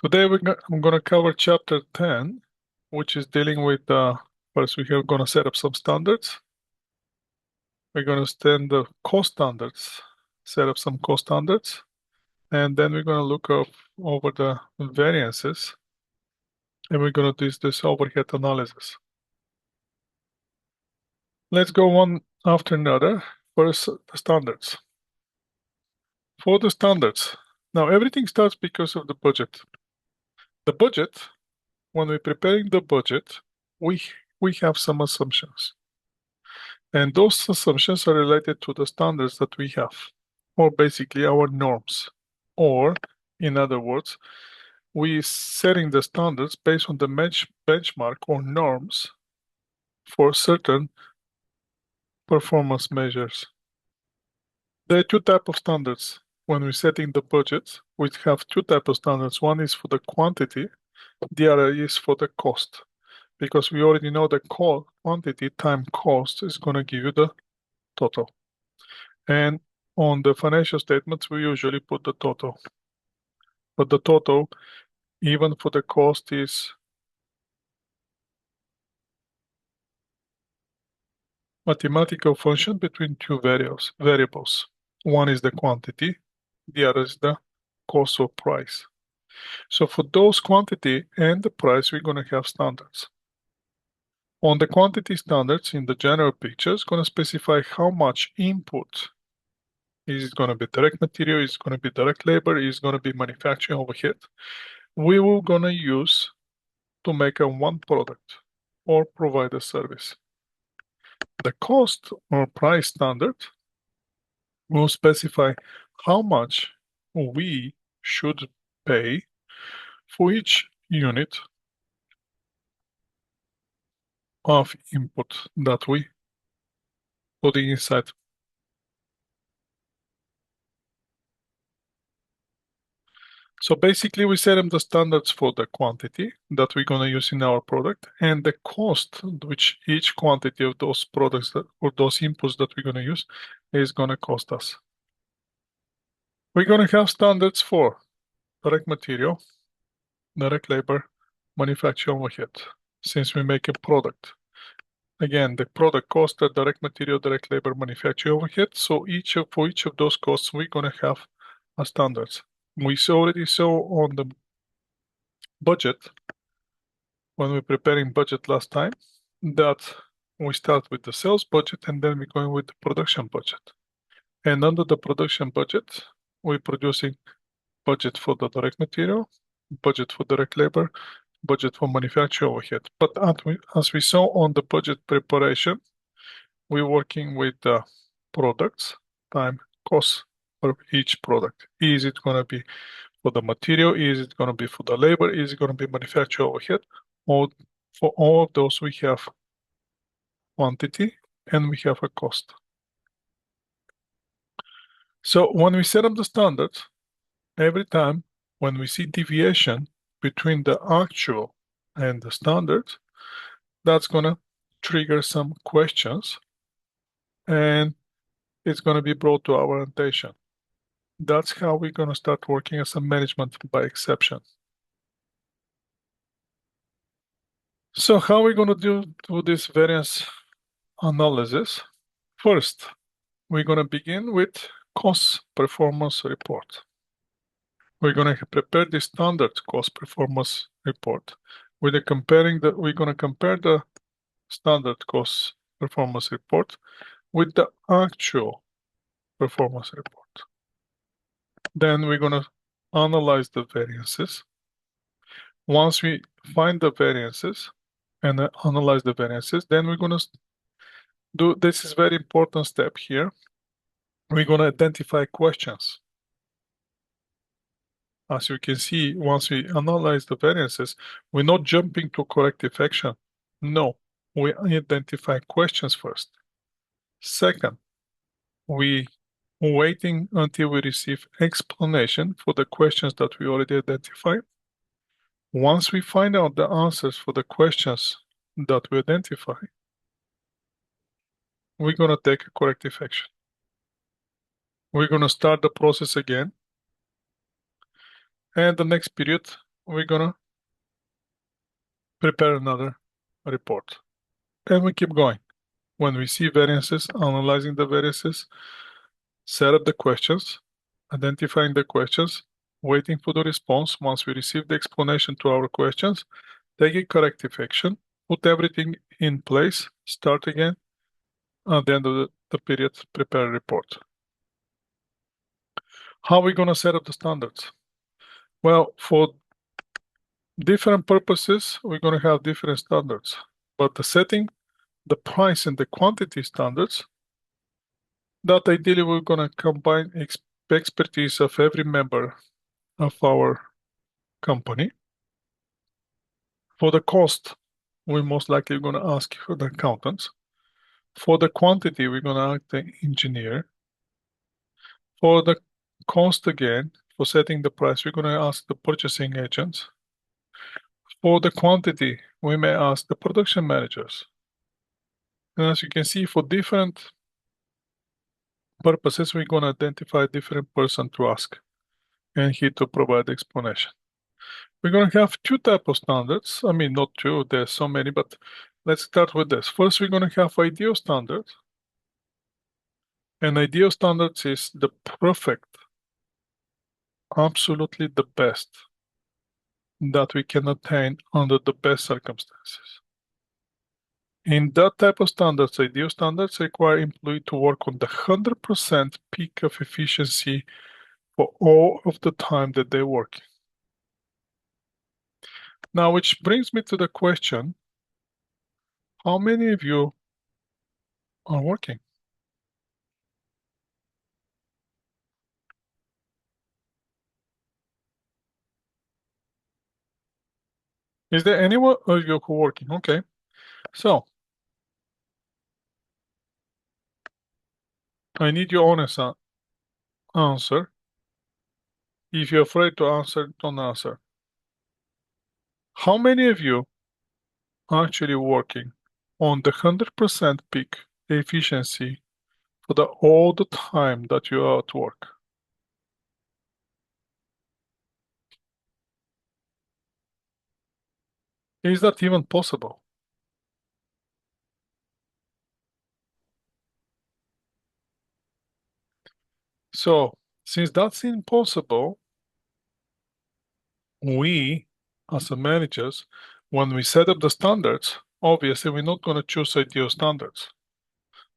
Today I'm going to cover chapter 10, which is dealing with, first we're going to set up some standards. We're going to stand the cost standards, set up some cost standards, and then we're going to look over the variances, and we're going to do this overhead analysis. Let's go one after another. First, the standards. For the standards, now everything starts because of the budget. The budget, when we're preparing the budget, we have some assumptions. And those assumptions are related to the standards that we have, or basically our norms. Or, in other words, we setting the standards based on the benchmark or norms for certain performance measures. There are two types of standards. When we're setting the budget, we have two types of standards. One is for the quantity, the other is for the cost. Because we already know the quantity time cost is going to give you the total. And on the financial statements, we usually put the total. But the total, even for the cost, is mathematical function between two variables. One is the quantity, the other is the cost or price. So for those quantity and the price, we're going to have standards. On the quantity standards, in the general picture, it's going to specify how much input. Is it going to be direct material? Is it going to be direct labor? Is it going to be manufacturing overhead? We will going to use to make a one product or provide a service. The cost or price standard will specify how much we should pay for each unit of input that we put inside. So basically we set them the standards for the quantity that we're going to use in our product and the cost which each quantity of those products or those inputs that we're going to use is going to cost us. We're going to have standards for direct material, direct labor, manufacturing overhead, since we make a product. Again, the product cost, the direct material, direct labor, manufacturing overhead. So for each of those costs, we're going to have a standards. We already saw on the budget, when we're preparing budget last time, that we start with the sales budget and then we're going with the production budget. And under the production budget, we're producing budget for the direct material, budget for direct labor, budget for manufacturing overhead. But as we saw on the budget preparation, we're working with the products, time, cost for each product. Is it going to be for the material? Is it going to be for the labor? Is it going to be manufacturing overhead? Or for all of those, we have quantity and we have a cost. So when we set up the standards, every time when we see deviation between the actual and the standard, that's going to trigger some questions and it's going to be brought to our attention. That's how we're going to start working as a management by exception. So how are we going to do this variance analysis? First, we're going to begin with cost performance report. We're going to prepare the standard cost performance report. We're going to compare the standard cost performance report with the actual performance report. Then we're going to analyze the variances. Once we find the variances and analyze the variances, then we're going to do, this is very important step here. We're going to identify questions. As you can see, once we analyze the variances, we're not jumping to corrective action. No, we identify questions first. Second, we waiting until we receive explanation for the questions that we already identified. Once we find out the answers for the questions that we identify, we're going to take a corrective action. We're going to start the process again. And the next period, we're gonna prepare another report. And we keep going. When we see variances, analyzing the variances, set up the questions, identifying the questions, waiting for the response. Once we receive the explanation to our questions, taking corrective action, put everything in place, start again, at the end of the period, prepare a report. How are we going to set up the standards? Well, for different purposes, we're going to have different standards. But the setting, the price, and the quantity standards, that ideally we're going to combine expertise of every member of our company. For the cost, we're most likely going to ask for the accountants. For the quantity, we're going to ask the engineer. For the cost again, for setting the price, we're going to ask the purchasing agents. For the quantity, we may ask the production managers. And as you can see, for different purposes, we're going to identify different person to ask and he to provide explanation. We're going to have two types of standards. I mean, not two, there's so many, but let's start with this. First, we're going to have ideal standards. And ideal standards is the perfect, absolutely the best that we can attain under the best circumstances. In that type of standards, ideal standards require employee to work on the 100% peak of efficiency for all of the time that they work. Now, which brings me to the question, how many of you are working? Is there anyone of you who are working? Okay, so I need your honest answer. If you're afraid to answer, don't answer. How many of you are actually working on the 100% peak efficiency for all the time that you are at work? Is that even possible? So, since that's impossible, we, as a managers, when we set up the standards, obviously we're not going to choose ideal standards.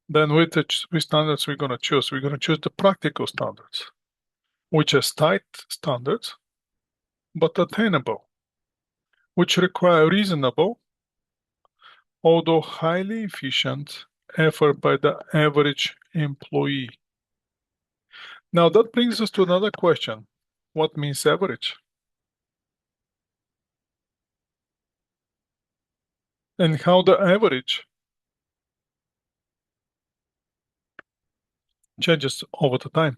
Then which standards we're going to choose? We're going to choose the practical standards, which are tight standards, but attainable, which require reasonable, although highly efficient effort by the average employee. Now that brings us to another question. What means average? And how the average changes over the time?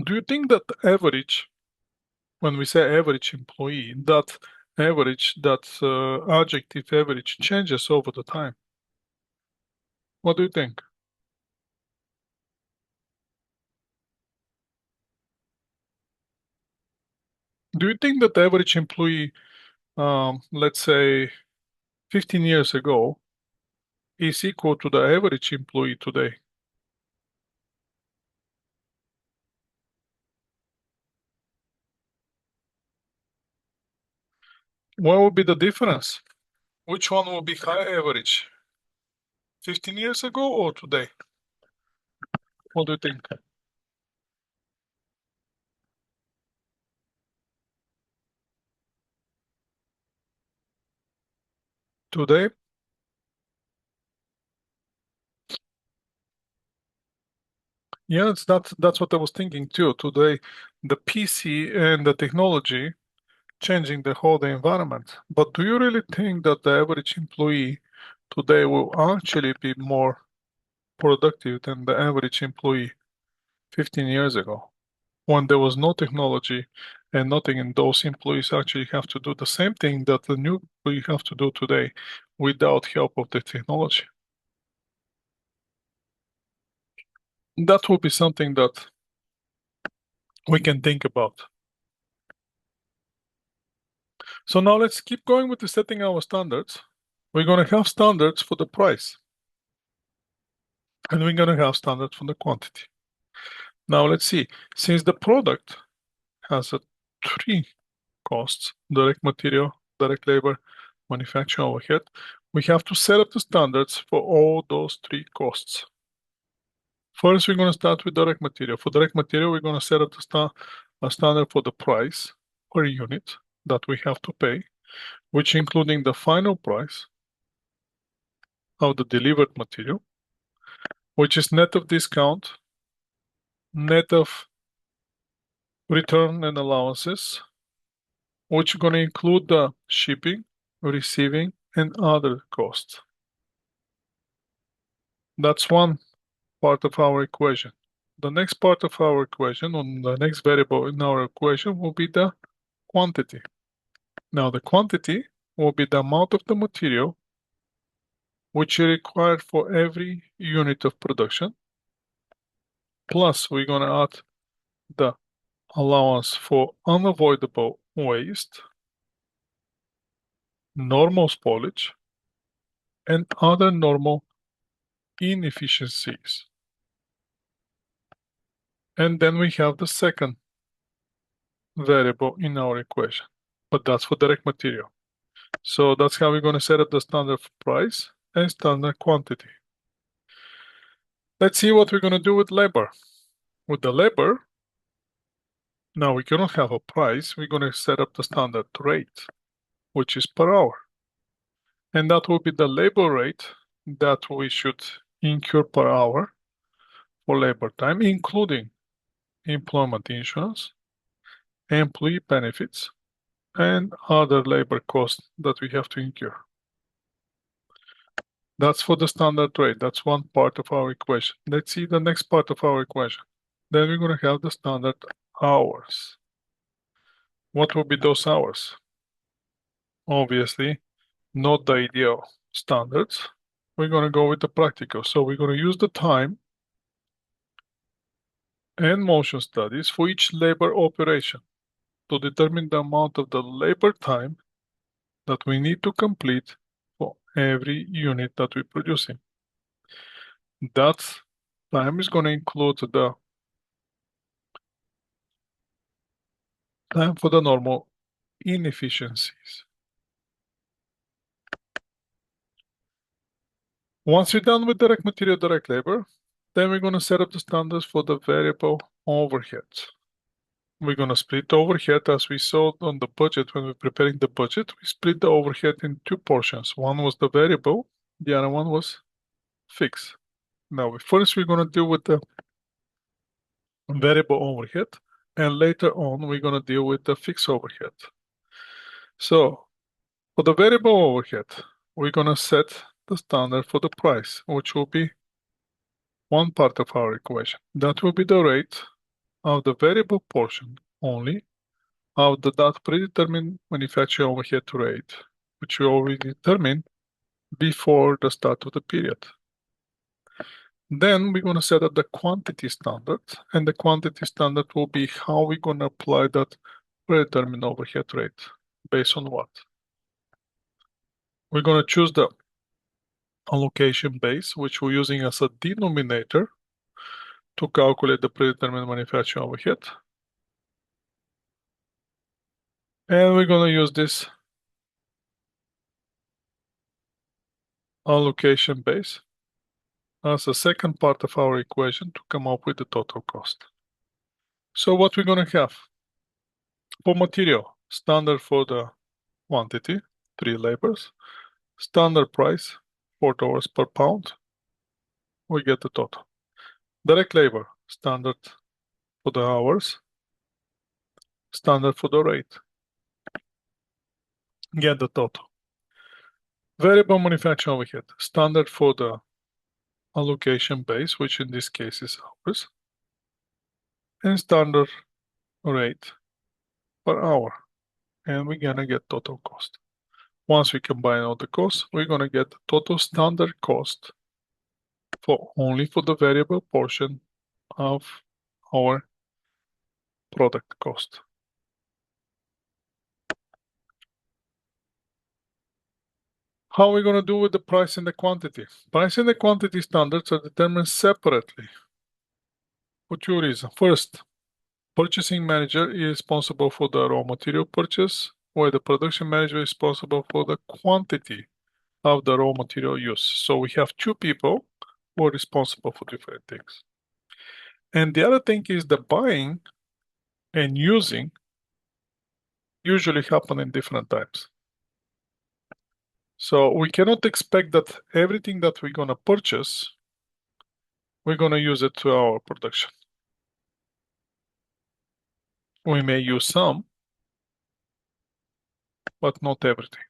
Do you think that average, when we say average employee, that average, that adjective average changes over the time? What do you think? Do you think that the average employee, let's say 15 years ago, is equal to the average employee today? What would be the difference? Which one will be high average? 15 years ago or today? What do you think? Today? Yes, that's what I was thinking too. Today, the PC and the technology changing the whole environment. But do you really think that the average employee today will actually be more productive than the average employee 15 years ago, when there was no technology and nothing, and those employees actually have to do the same thing that the new employee have to do today without help of the technology? That will be something that we can think about. So now let's keep going with the setting our standards. We're going to have standards for the price, and we're going to have standards for the quantity. Now let's see, since the product has three costs, direct material, direct labor, manufacturing overhead, we have to set up the standards for all those three costs. First, we're going to start with direct material. For direct material, we're going to set up a standard for the price per unit that we have to pay, which including the final price of the delivered material, which is net of discount, net of return and allowances, which is going to include the shipping, receiving, and other costs. That's one part of our equation. The next part of our equation, or the next variable in our equation, will be the quantity. Now, the quantity will be the amount of the material which is required for every unit of production, plus we're going to add the allowance for unavoidable waste, normal spoilage, and other normal inefficiencies. And then we have the second variable in our equation, but that's for direct material. So that's how we're going to set up the standard price and standard quantity. Let's see what we're going to do with labor. With the labor, now we cannot have a price. We're going to set up the standard rate, which is per hour. And that will be the labor rate that we should incur per hour for labor time, including employment insurance, employee benefits, and other labor costs that we have to incur. That's for the standard rate. That's one part of our equation. Let's see the next part of our equation. Then we're going to have the standard hours. What will be those hours? Obviously, not the ideal standards. We're going to go with the practical. So we're going to use the time and motion studies for each labor operation to determine the amount of the labor time that we need to complete for every unit that we're producing. That time is going to include the time for the normal inefficiencies. Once we're done with direct material, direct labor, then we're going to set up the standards for the variable overheads. We're going to split the overhead as we saw on the budget. When we're preparing the budget, we split the overhead in two portions. One was the variable, the other one was fixed. Now, first we're going to deal with the variable overhead, and later on we're going to deal with the fixed overhead. So, for the variable overhead, we're going to set the standard for the price, which will be one part of our equation. That will be the rate of the variable portion only of that predetermined manufacturing overhead rate, which we already determined before the start of the period. Then we're going to set up the quantity standard, and the quantity standard will be how we're going to apply that predetermined overhead rate. Based on what? We're going to choose the allocation base, which we're using as a denominator to calculate the predetermined manufacturing overhead. And we're going to use this allocation base as a second part of our equation to come up with the total cost. So what we're going to have for material, standard for the quantity, 3 labors, standard price, $4 per pound, we get the total. Direct labor, standard for the hours, standard for the rate, get the total. Variable manufacturing overhead, standard for the allocation base, which in this case is hours, and standard rate per hour, and we're gonna get total cost. Once we combine all the costs, we're gonna get the total standard cost for only for the variable portion of our product cost. How are we going to do with the price and the quantity? Price and the quantity standards are determined separately for two reasons. First, purchasing manager is responsible for the raw material purchase, while the production manager is responsible for the quantity of the raw material use. So we have two people who are responsible for different things. And the other thing is the buying and using usually happen in different times. So we cannot expect that everything that we're going to purchase, we're going to use it to our production. We may use some, but not everything.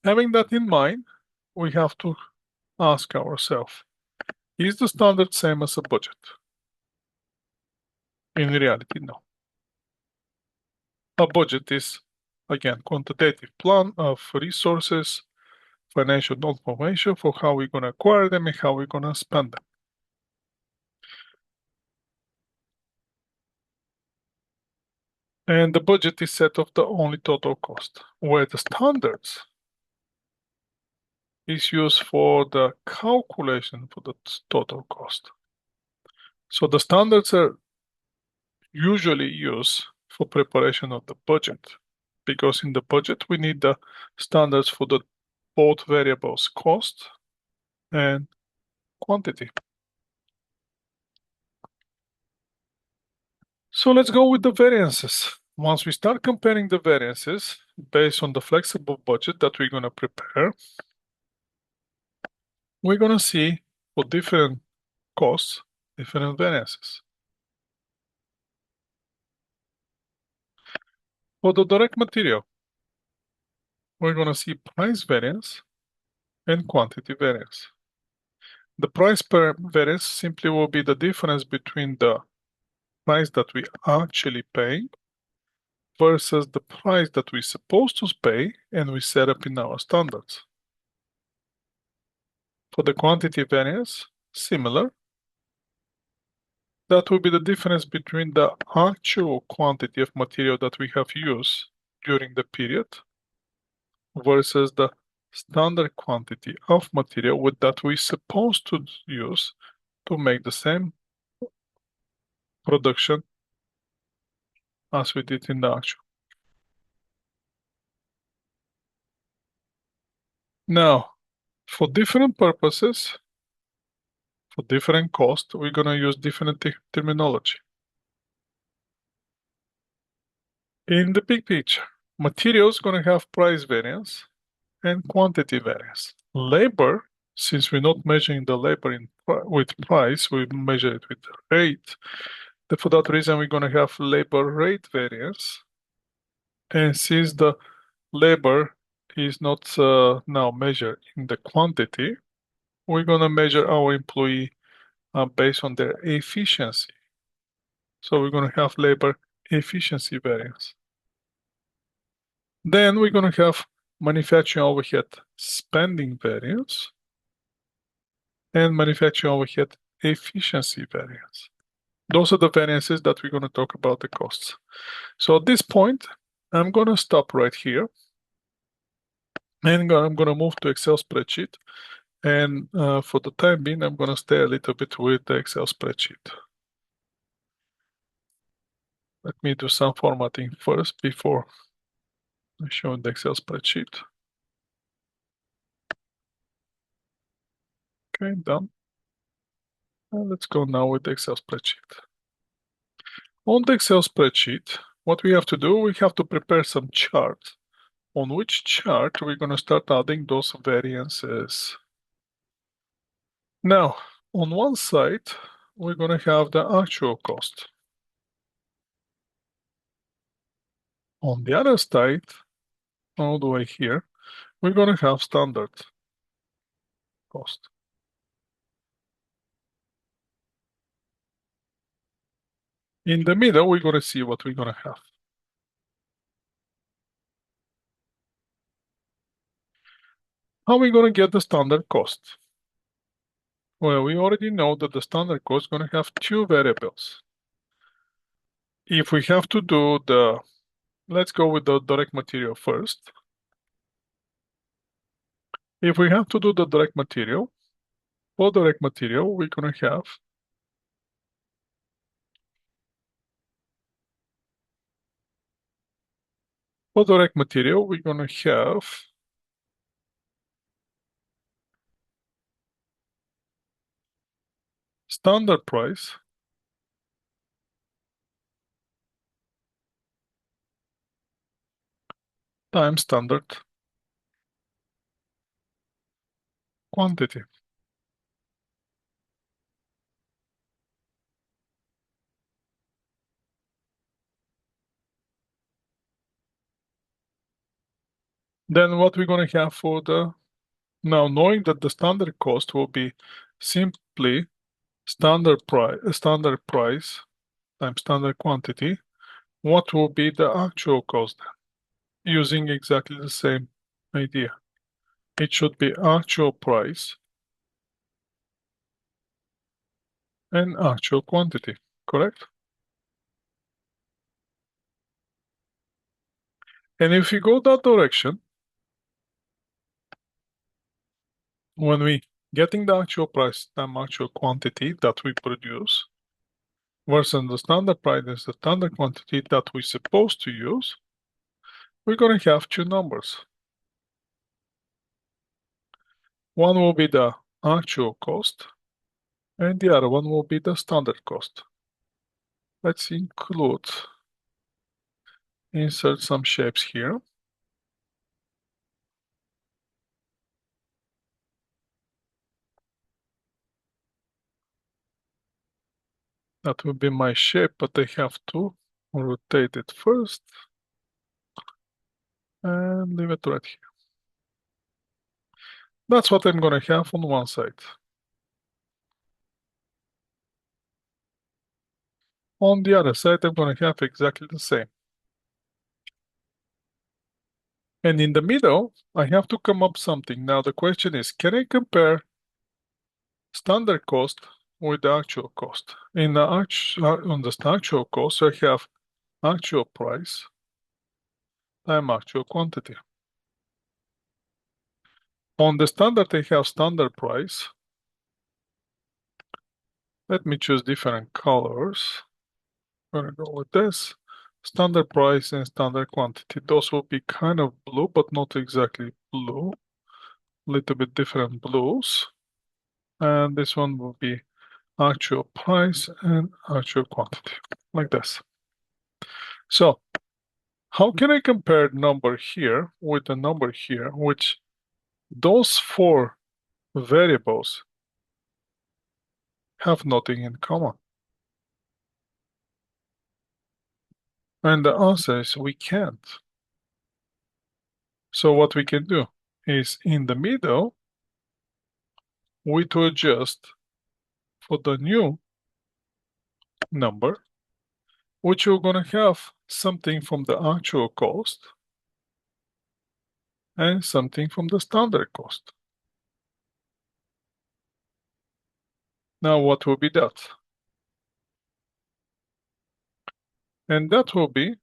Having that in mind, we have to ask ourselves, is the standard same as a budget? In reality, no. A budget is, again, quantitative plan of resources, financial information for how we're going to acquire them and how we're going to spend them. And the budget is set of the only total cost, where the standards is used for the calculation for the total cost. So the standards are usually used for preparation of the budget, because in the budget we need the standards for the both variables cost and quantity. So let's go with the variances. Once we start comparing the variances based on the flexible budget that we're going to prepare, we're going to see for different costs, different variances. For the direct material, we're going to see price variance and quantity variance. The price per variance simply will be the difference between the price that we actually pay versus the price that we're supposed to pay and we set up in our standards. For the quantity variance, similar. That will be the difference between the actual quantity of material that we have used during the period versus the standard quantity of material with that we're supposed to use to make the same production as we did in the actual. Now, for different purposes, for different costs, we're going to use different terminology. In the big picture, material is going to have price variance and quantity variance. Labor, since we're not measuring the labor with price, we measure it with rate. For that reason, we're going to have labor rate variance. And since the labor is not now measured in the quantity, we're going to measure our employee based on their efficiency. So we're going to have labor efficiency variance. Then we're going to have manufacturing overhead spending variance and manufacturing overhead efficiency variance. Those are the variances that we're going to talk about the costs. So at this point, I'm going to stop right here. And I'm going to move to Excel spreadsheet. And for the time being, I'm going to stay a little bit with the Excel spreadsheet. Let me do some formatting first before I show the Excel spreadsheet. Okay, done. And let's go now with the Excel spreadsheet. On the Excel spreadsheet, what we have to do, we have to prepare some charts on which chart we're going to start adding those variances. Now, on one side, we're going to have the actual cost. On the other side, all the way here, we're going to have standard cost. In the middle, we're going to see what we're going to have. How are we going to get the standard cost? Well, we already know that the standard cost is going to have two variables. If we have to do the, let's go with the direct material first. If we have to do the direct material, for direct material, we're going to have for direct material, we're going to have standard price times standard quantity. Then what we're going to have for the, now knowing that the standard cost will be simply standard price times standard quantity, what will be the actual cost? Using exactly the same idea. It should be actual price and actual quantity, correct? And if you go that direction, when we getting the actual price times actual quantity that we produce versus the standard price is the standard quantity that we're supposed to use, we're going to have two numbers. One will be the actual cost and the other one will be the standard cost. Let's insert some shapes here. That will be my shape, but I have to rotate it first and leave it right here. That's what I'm going to have on one side. On the other side, I'm going to have exactly the same. And in the middle, I have to come up something. Now the question is, can I compare standard cost with the actual cost? On the actual cost, I have actual price times actual quantity. On the standard, I have standard price. Let me choose different colors. I'm gonna go with this. Standard price and standard quantity. Those will be kind of blue, but not exactly blue. Little bit different blues. And this one will be actual price and actual quantity, like this. So how can I compare number here with the number here, which those four variables have nothing in common? And the answer is we can't. So what we can do is in the middle, we to adjust for the new number, which we're going to have something from the actual cost and something from the standard cost. Now what will be that? And that will be,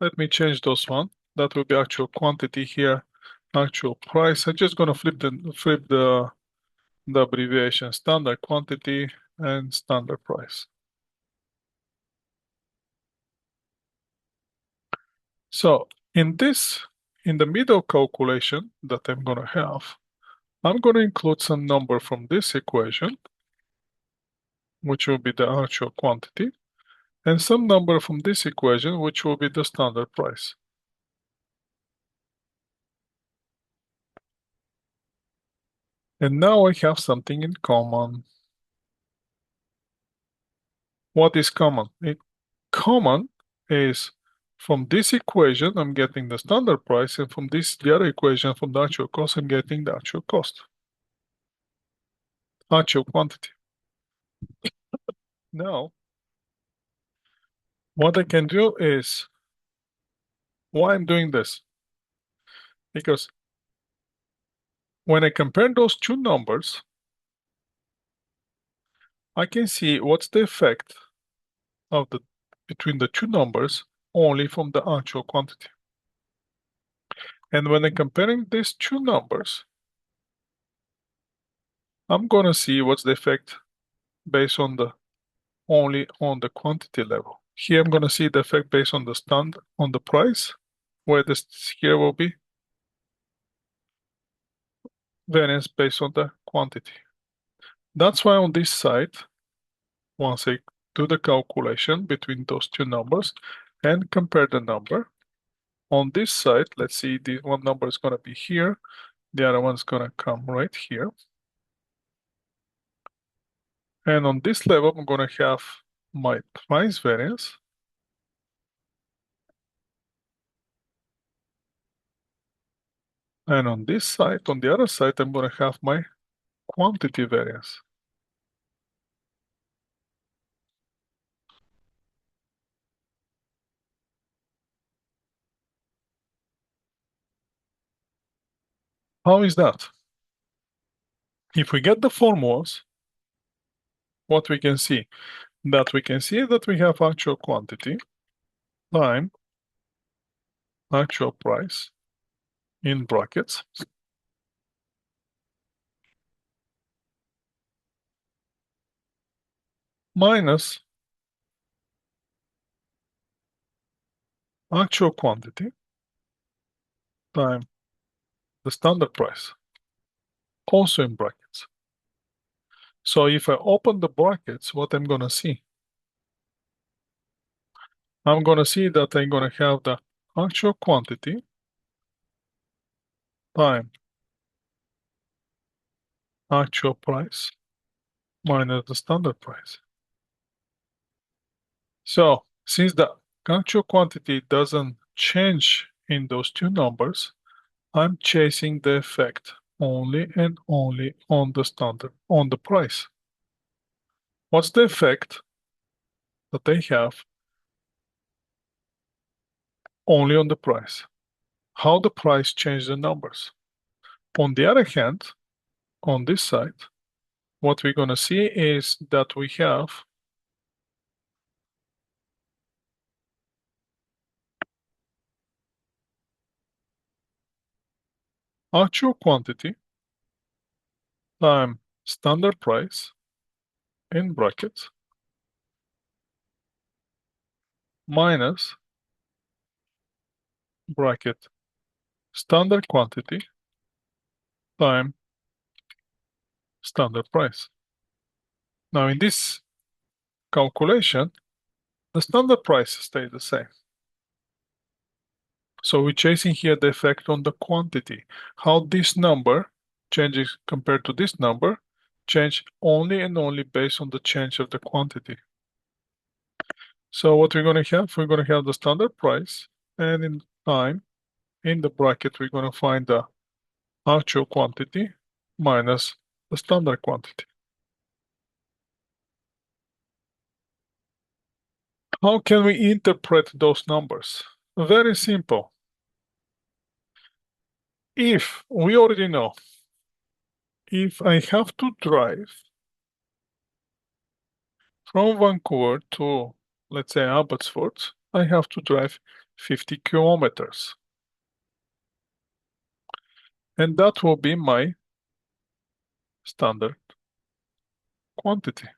let me change those one. That will be actual quantity here, actual price. I'm just going to flip the abbreviation, standard quantity and standard price. So in the middle calculation that I'm going to have, I'm going to include some number from this equation, which will be the actual quantity, and some number from this equation, which will be the standard price. And now I have something in common. What is common? Common is from this equation, I'm getting the standard price, and from the other equation, from the actual cost, I'm getting the actual cost, actual quantity. Now, what I can do is, why I'm doing this? Because when I compare those two numbers, I can see what's the effect of between the two numbers only from the actual quantity. And when I'm comparing these two numbers, I'm gonna see what's the effect based on the only on the quantity level. Here I'm gonna see the effect based on the standard on the price, where this here will be variance based on the quantity. That's why on this side, once I do the calculation between those two numbers and compare the number, on this side, let's see, the one number is gonna be here, the other one's gonna come right here. And on this level, I'm gonna have my price variance. And on this side, on the other side, I'm gonna have my quantity variance. How is that? If we get the formulas, what we can see? That we can see that we have actual quantity time actual price in brackets minus actual quantity time the standard price, also in brackets. So if I open the brackets, what I'm gonna see? I'm gonna see that I'm gonna have the actual quantity time actual price minus the standard price. So since the actual quantity doesn't change in those two numbers, I'm chasing the effect only and only on the standard, on the price. What's the effect that they have only on the price? How the price changes the numbers? On the other hand, on this side, what we're gonna see is that we have actual quantity time standard price in brackets minus bracket standard quantity time standard price. Now in this calculation, the standard price stays the same. So we're chasing here the effect on the quantity. How this number changes compared to this number change only and only based on the change of the quantity. So what we're going to have, we're going to have the standard price, and in time, in the bracket, we're going to find the actual quantity minus the standard quantity. How can we interpret those numbers? Very simple. If we already know, if I have to drive from Vancouver to, let's say, Abbotsford, I have to drive 50 kilometers. And that will be my standard quantity.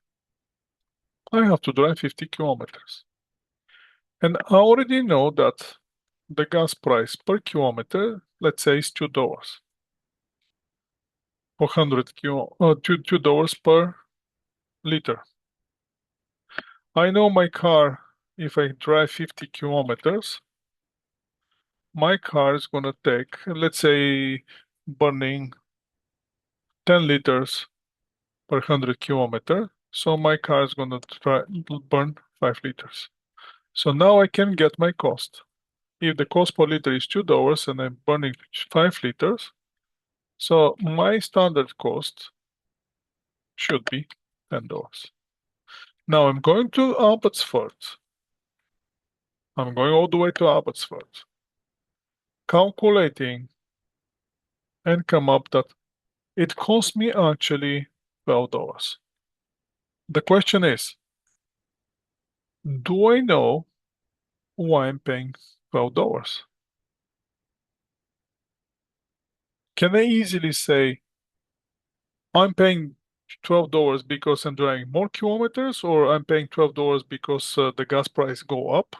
I have to drive 50 kilometers. And I already know that the gas price per kilometer, let's say, is $2 for 100 $2 per liter. I know my car, if I drive 50 kilometers, my car is gonna take, let's say, burning 10 liters per 100 kilometer. So my car is gonna burn 5 liters. So now I can get my cost. If the cost per liter is $2 and I'm burning 5 liters, so my standard cost should be $10. Now I'm going to Abbotsford. I'm going all the way to Abbotsford, calculating and come up that it cost me actually $12. The question is, do I know why I'm paying $12? can I easily say I'm paying $12 because I'm driving more kilometers, or I'm paying $12 because the gas price go up?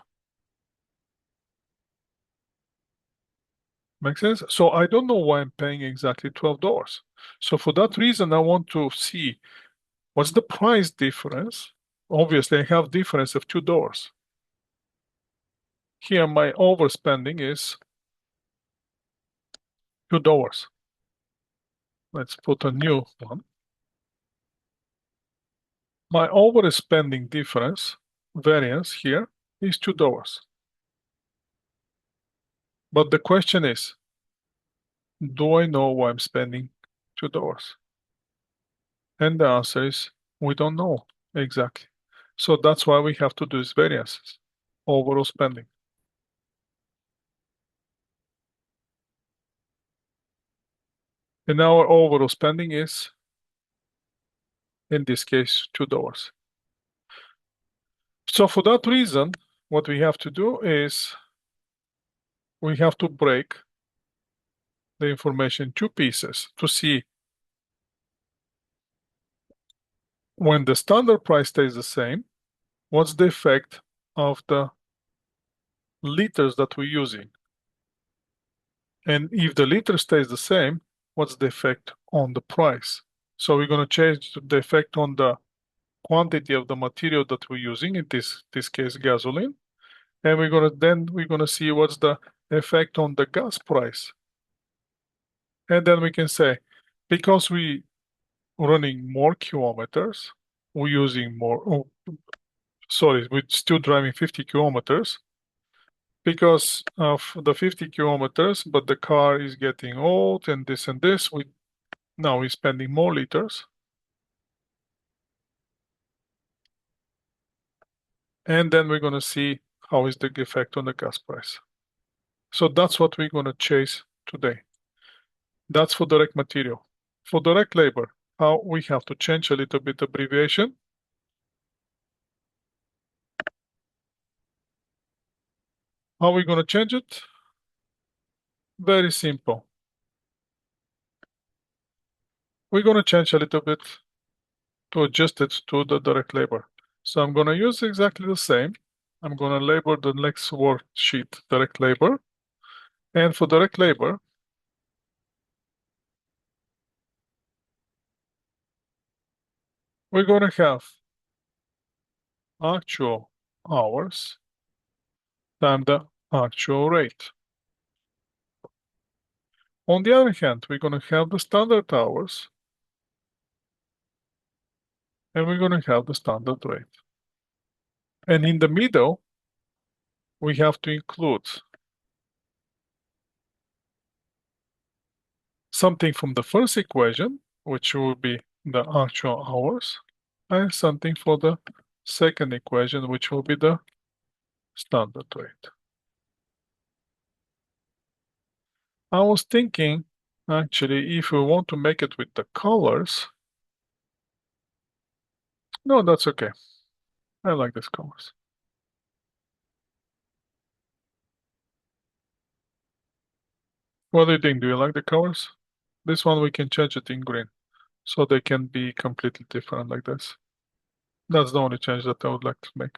Make sense? So I don't know why I'm paying exactly $12. So for that reason, I want to see what's the price difference. Obviously, I have difference of $2. Here, my overspending is $2. Let's put a new one. My overspending difference, variance here, is $2. But the question is, do I know why I'm spending $2? And the answer is, we don't know exactly. So that's why we have to do these variances, overall spending. And our overall spending is, in this case, $2. So for that reason, what we have to do is we have to break the information in two pieces to see when the standard price stays the same, what's the effect of the liters that we're using. And if the liter stays the same, what's the effect on the price? So we're going to change the effect on the quantity of the material that we're using, in this case gasoline, and we're gonna see what's the effect on the gas price. And then we can say, because we running more kilometers, we're using more, oh, sorry, we're still driving 50 kilometers because of the 50 kilometers, but the car is getting old and this, now we're spending more liters. And then we're gonna see how is the effect on the gas price. So that's what we're gonna chase today. That's for direct material. For direct labor, how we have to change a little bit abbreviation. How are we going to change it? Very simple. We're going to change a little bit to adjust it to the direct labor. So I'm going to use exactly the same. I'm going to label the next worksheet direct labor. And for direct labor, we're going to have actual hours times the actual rate. On the other hand, we're going to have the standard hours and we're going to have the standard rate. And in the middle, we have to include something from the first equation, which will be the actual hours, and something for the second equation, which will be the standard rate. I was thinking, actually, if we want to make it with the colors, no, that's okay. I like these colors. What do you think? Do you like the colors? This one we can change it in green, so they can be completely different like this. That's the only change that I would like to make.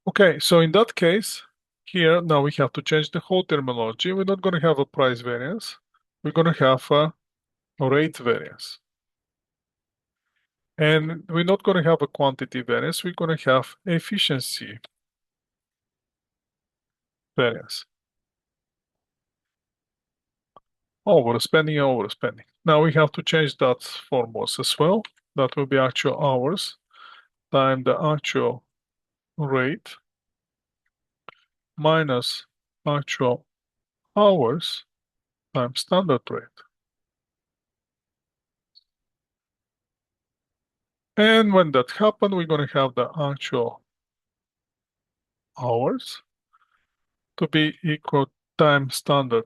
Okay, so in that case, here now we have to change the whole terminology. We're not going to have a price variance. We're going to have a rate variance. And we're not going to have a quantity variance. We're going to have efficiency variance. Overspending and overspending. Now we have to change that formulas as well. That will be actual hours times the actual rate minus actual hours times standard rate. And when that happens, we're going to have the actual hours to be equal time standard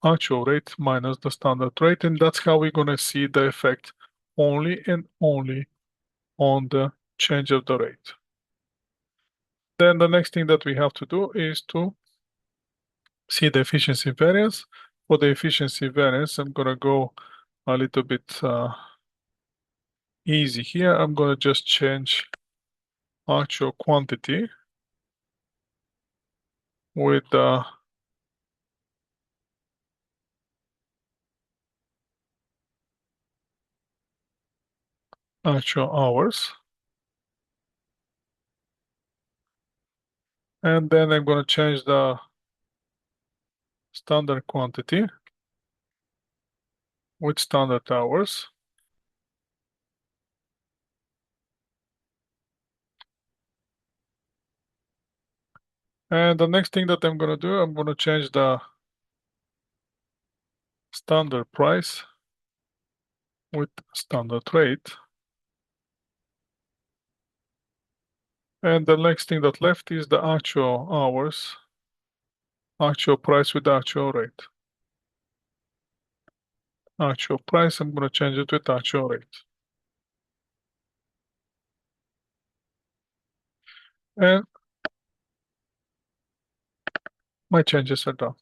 actual rate minus the standard rate. And that's how we're going to see the effect only and only on the change of the rate. Then the next thing that we have to do is to see the efficiency variance. For the efficiency variance, I'm gonna go a little bit easy here. I'm gonna just change actual quantity with the actual hours. And then I'm gonna change the standard quantity with standard hours. And the next thing that I'm gonna do, I'm gonna change the standard price with standard rate. And the next thing that left is the actual hours, actual price with actual rate. Actual price, I'm gonna change it with actual rate. And my changes are done.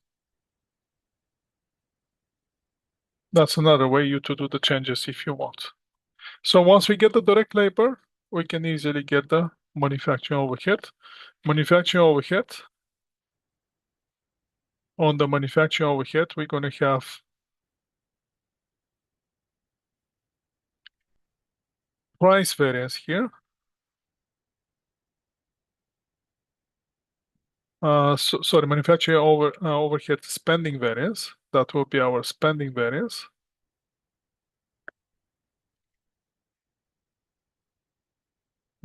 That's another way you to do the changes if you want. So once we get the direct labor, we can easily get the manufacturing overhead. Manufacturing overhead, on the manufacturing overhead, we're gonna have price variance here. Sorry, manufacturing overhead spending variance. That will be our spending variance.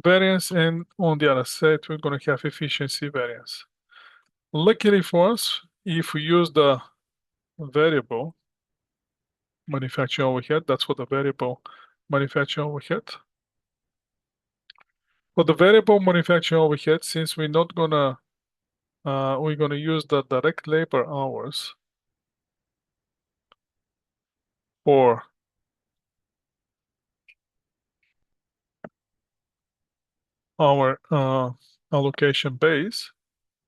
Variance, and on the other side, we're going to have efficiency variance. Luckily for us, if we use the variable manufacturing overhead, that's what the variable manufacturing overhead. For the variable manufacturing overhead, since we're not gonna we're gonna use the direct labor hours for our allocation base,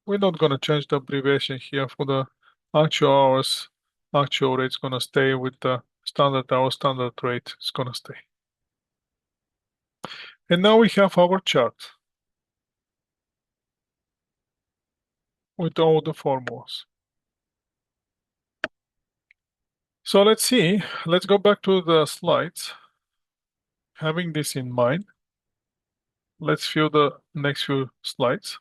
we're not gonna change the abbreviation here for the actual hours. Actual rate's gonna stay with the standard hour, standard rate is gonna stay. And now we have our chart with all the formulas. So let's see, let's go back to the slides. Having this in mind, let's view the next few slides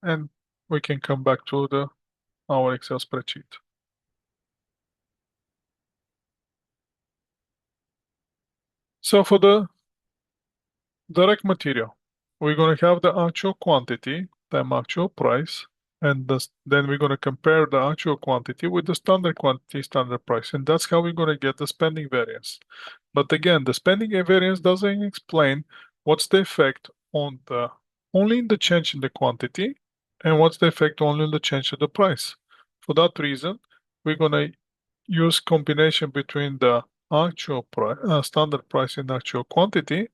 and we can come back to our Excel spreadsheet. So for the direct material, we're going to have the actual quantity times actual price, and then we're going to compare the actual quantity with the standard quantity, standard price, and that's how we're going to get the spending variance. But again, the spending variance doesn't explain what's the effect on the only in the change in the quantity and what's the effect only in the change of the price. For that reason, we're going to use combination between the actual price, standard price and actual quantity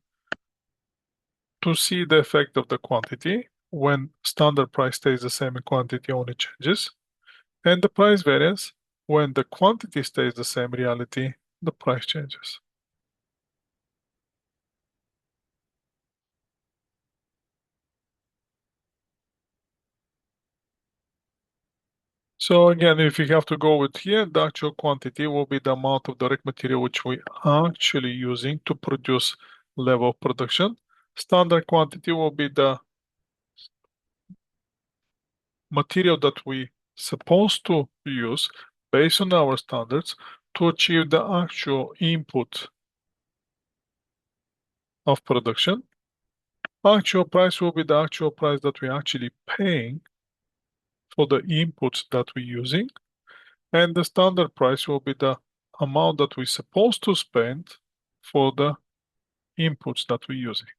to see the effect of the quantity when standard price stays the same and quantity only changes, and the price variance when the quantity stays the same, reality, the price changes. So again, if you have to go with here, the actual quantity will be the amount of direct material which we are actually using to produce level of production. Standard quantity will be the material that we supposed to use based on our standards to achieve the actual input of production. Actual price will be the actual price that we're actually paying for the inputs that we're using. And the standard price will be the amount that we're supposed to spend for the inputs that we're using.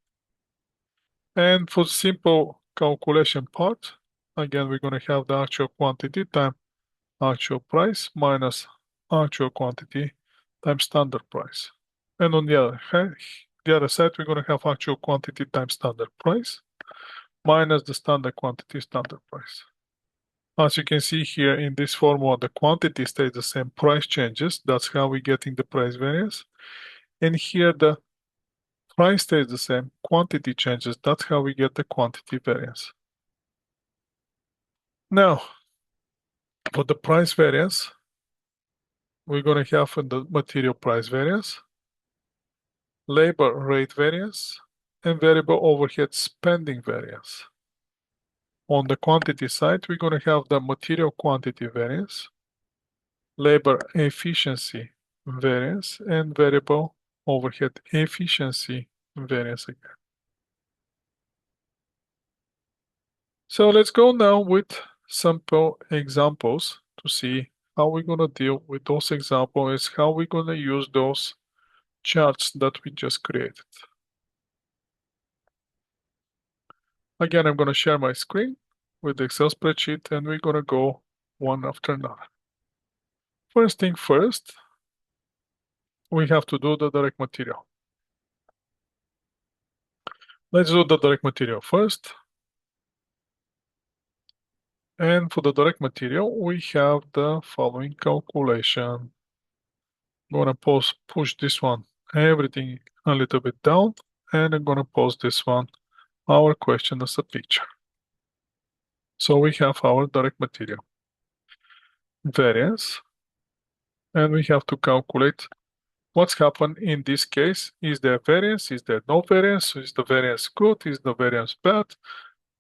And for simple calculation part, again, we're going to have the actual quantity times actual price minus actual quantity times standard price. And on the other hand, the other side, we're going to have actual quantity times standard price minus the standard quantity standard price. As you can see here in this formula, the quantity stays the same, price changes. That's how we're getting the price variance. And here the price stays the same, quantity changes. That's how we get the quantity variance. Now, for the price variance, we're going to have the material price variance, labor rate variance, and variable overhead spending variance. On the quantity side, we're going to have the material quantity variance, labor efficiency variance, and variable overhead efficiency variance again. So let's go now with sample examples to see how we're going to deal with those examples, how we're going to use those charts that we just created. Again, I'm going to share my screen with the Excel spreadsheet and we're going to go one after another. First thing first, we have to do the direct material. Let's do the direct material first. And for the direct material, we have the following calculation. I'm gonna push this one, everything a little bit down, and I'm gonna post this one, our question as a picture. So we have our direct material variance, and we have to calculate what's happened in this case. Is there variance? Is there no variance? Is the variance good? Is the variance bad?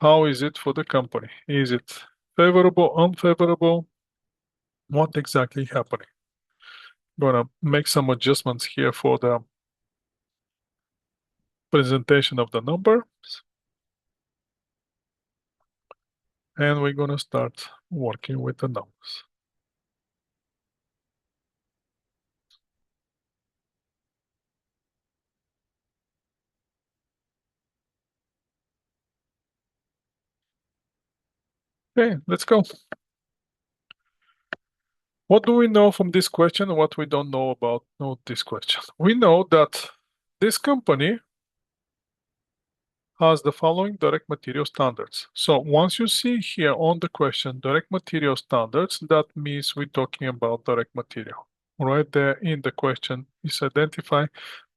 How is it for the company? Is it favorable, unfavorable? What exactly happening? Gonna make some adjustments here for the presentation of the numbers. And we're gonna start working with the numbers. Okay, let's go. What do we know from this question? What we don't know about this question? We know that this company has the following direct material standards. So once you see here on the question, direct material standards, that means we're talking about direct material. Right there in the question is identify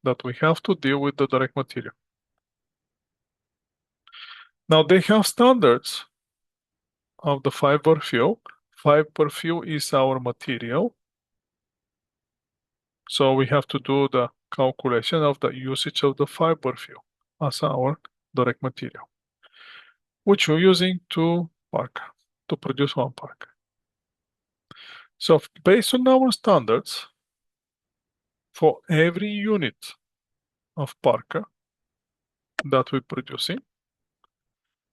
that we have to deal with the direct material. Now they have standards of the fiber fuel. Fiber fuel is our material. So we have to do the calculation of the usage of the fiber fuel as our direct material, which we're using to produce one parka. So based on our standards, for every unit of parka that we're producing,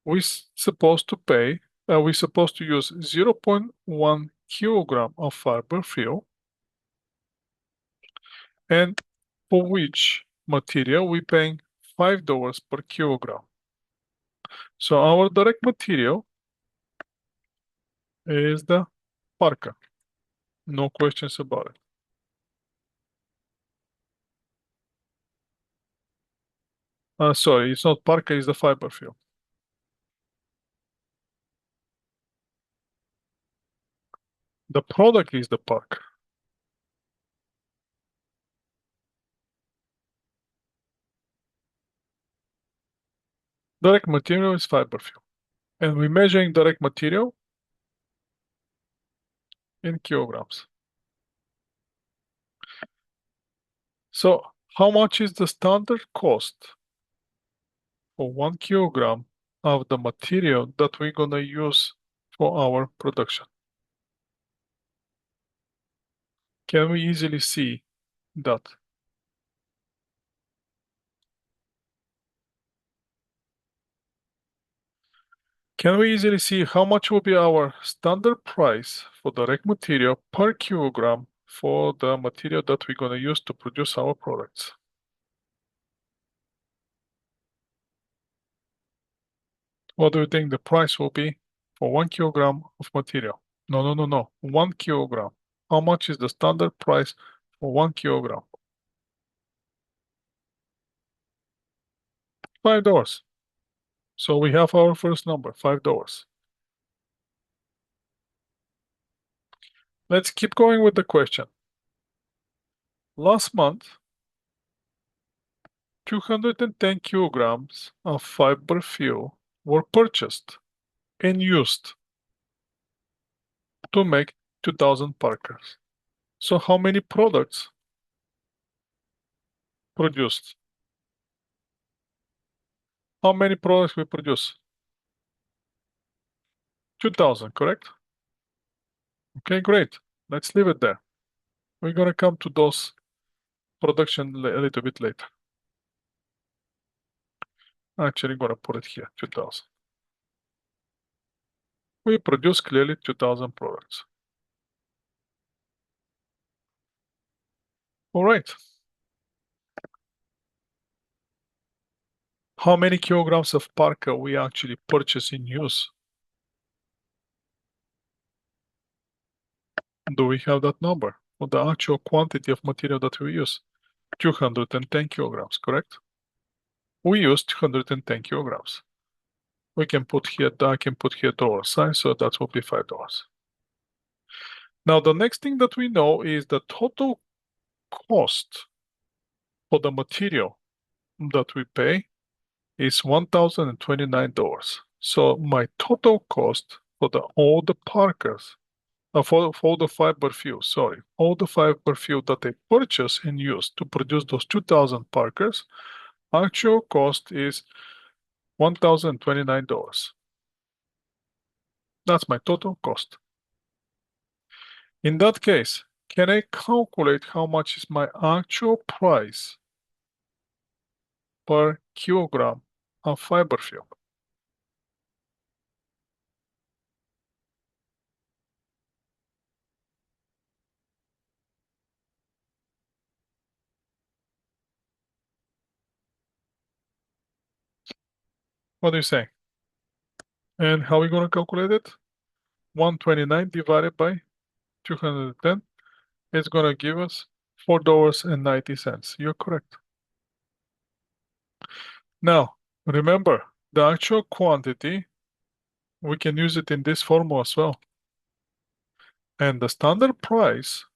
we're supposed to use 0.1 kilogram of fiber fuel, and for which material we're paying $5 per kilogram. So our direct material is the parka. No questions about it. Sorry, it's not parka, it's the fiber fuel. The product is the parka. Direct material is fiber fuel. And we're measuring direct material in kilograms. So how much is the standard cost for 1 kilogram of the material that we're gonna use for our production? Can we easily see that? Can we easily see how much will be our standard price for direct material per kilogram for the material that we're gonna use to produce our products? What do you think the price will be for 1 kilogram of material? No. 1 kilogram. How much is the standard price for 1 kilogram? $5. So we have our first number, $5. Let's keep going with the question. Last month, 210 kilograms of fiber fuel were purchased and used to make 2000 Parkers. So how many products produced? How many products we produce? 2000, correct? Okay, great. Let's leave it there. We're gonna come to those production a little bit later. Actually, I'm gonna put it here, 2000. We produce clearly 2000 products. All right. How many kilograms of Parker we actually purchase in use? Do we have that number? For the actual quantity of material that we use? 210 kilograms, correct? We use 210 kilograms. We can put here, I can put here dollar sign, so that will be $5. Now, the next thing that we know is the total cost for the material that we pay is $1,029. So my total cost for all the Parkers, for all the fiber fuel, sorry, all the fiber fuel that I purchase and use to produce those 2000 Parkers, actual cost is $1,029. That's my total cost. In that case, can I calculate how much is my actual price per kilogram of fiber fuel? What do you say? And how are we going to calculate it? 129 divided by 210 is going to give us $4.90. You're correct. Now, remember, the actual quantity, we can use it in this formula as well. And the standard price,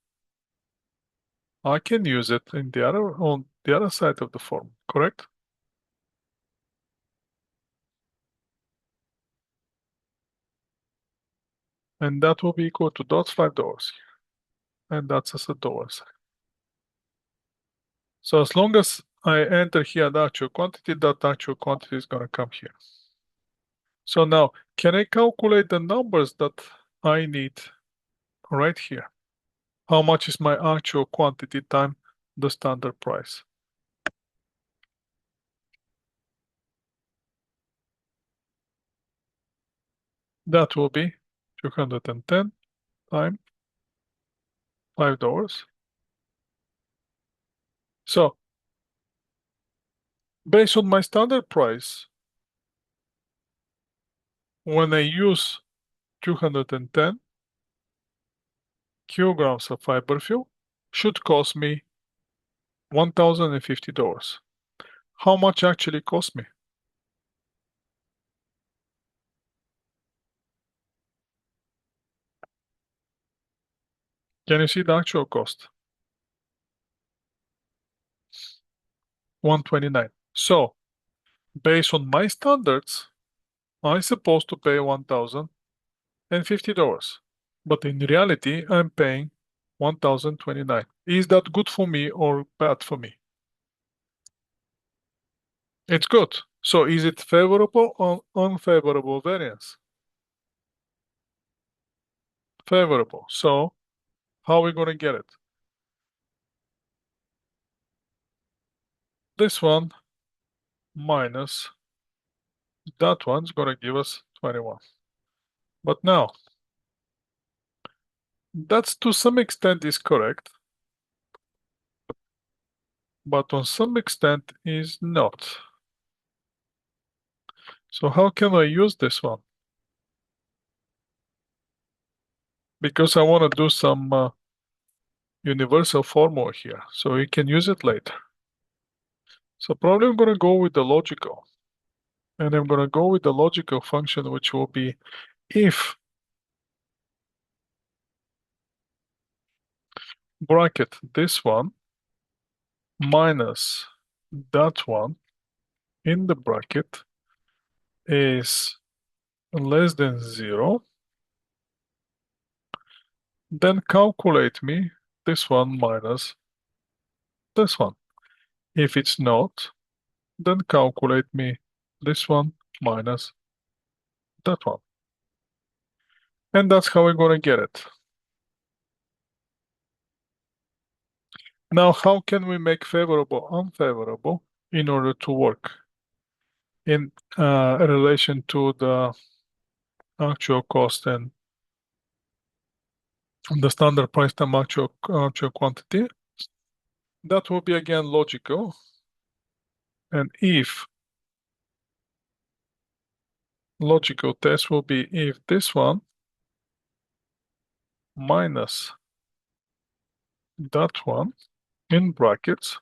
I can use it in the other on the other side of the form, correct? And that will be equal to those $5 here. And that's as a dollar sign. So as long as I enter here the actual quantity, that actual quantity is gonna come here. So now, can I calculate the numbers that I need right here? How much is my actual quantity times the standard price? That will be 210 times $5. So, based on my standard price, when I use 210 kilograms of fiber fuel, should cost me $1,050. How much actually cost me? Can you see the actual cost? 129. So, based on my standards, I'm supposed to pay $1,050. But in reality, I'm paying 1,029. Is that good for me or bad for me? It's good. So is it favorable or unfavorable variance? Favorable. So how are we going to get it? This one minus that one's going to give us 21. But now, that's to some extent is correct, but on some extent is not. So how can I use this one? Because I want to do some universal formula here, so we can use it later. So probably I'm going to go with the logical. And I'm going to go with the logical function, which will be if bracket this one minus that one in the bracket is less than 0, then calculate me this one minus this one. If it's not, then calculate me this one minus that one. And that's how we're going to get it. Now, how can we make favorable unfavorable in order to work in relation to the actual cost and the standard price times actual quantity? That will be again logical. And if logical test will be if this one minus that one in brackets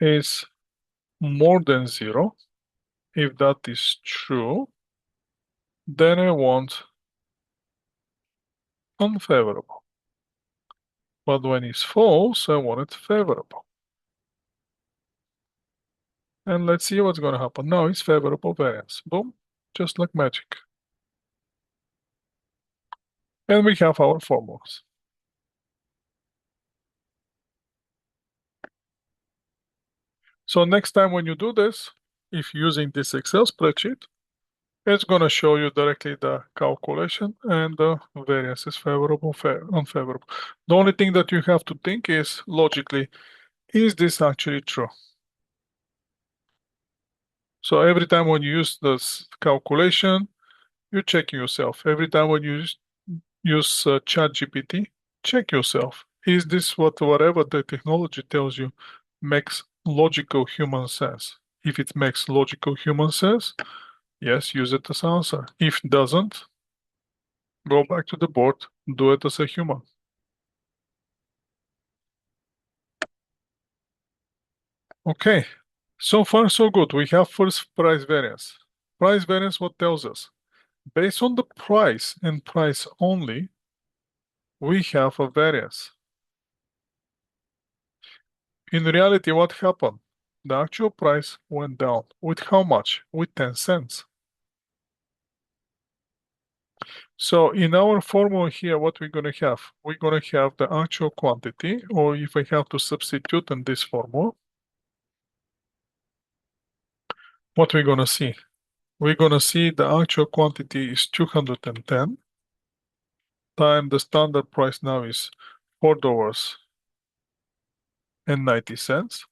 is more than 0. If that is true, then I want unfavorable. But when it's false, I want it favorable. And let's see what's going to happen. Now it's favorable variance. Boom, just like magic. And we have our formulas. So next time when you do this, if using this Excel spreadsheet, it's going to show you directly the calculation and the variance is favorable, unfavorable. The only thing that you have to think is logically, is this actually true? So every time when you use this calculation, you're checking yourself. Every time when you use ChatGPT, check yourself. Is this whatever the technology tells you makes logical human sense? If it makes logical human sense, yes, use it as answer. If it doesn't, go back to the board, do it as a human. Okay, so far so good. We have first price variance. Price variance, what tells us? Based on the price and price only, we have a variance. In reality, what happened? The actual price went down. With how much? With 10 cents. So in our formula here, what we're going to have? We're going to have the actual quantity, or if I have to substitute in this formula, what we're going to see? We're going to see the actual quantity is 210 times the standard price now is $4.90.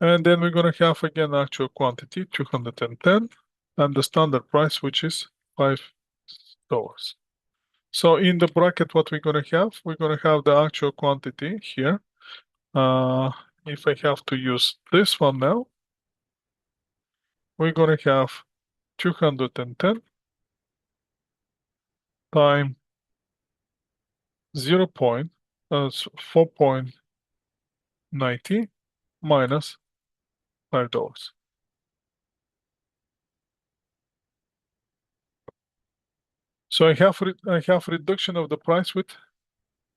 And then we're going to have again actual quantity, 210, and the standard price, which is $5. So in the bracket, what we're going to have? We're going to have the actual quantity here. If I have to use this one now, we're going to have 210 times 4.90 minus $5. So I have reduction of the price with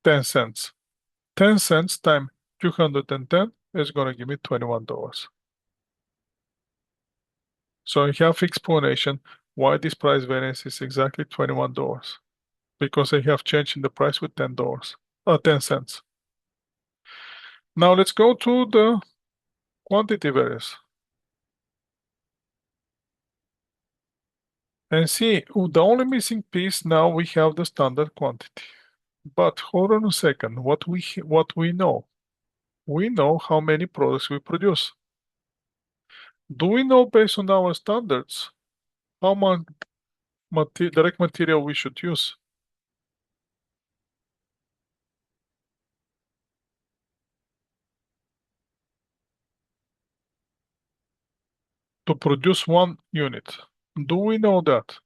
10 cents. 10 cents times 210 is going to give me $21. So I have explanation why this price variance is exactly $21. Because I have changed in the price with $10, 10 cents. Now let's go to the quantity variance. And see, the only missing piece now we have the standard quantity. But hold on a second, what we know? We know how many products we produce. Do we know based on our standards how much direct material we should use? To produce one unit. Do we know that?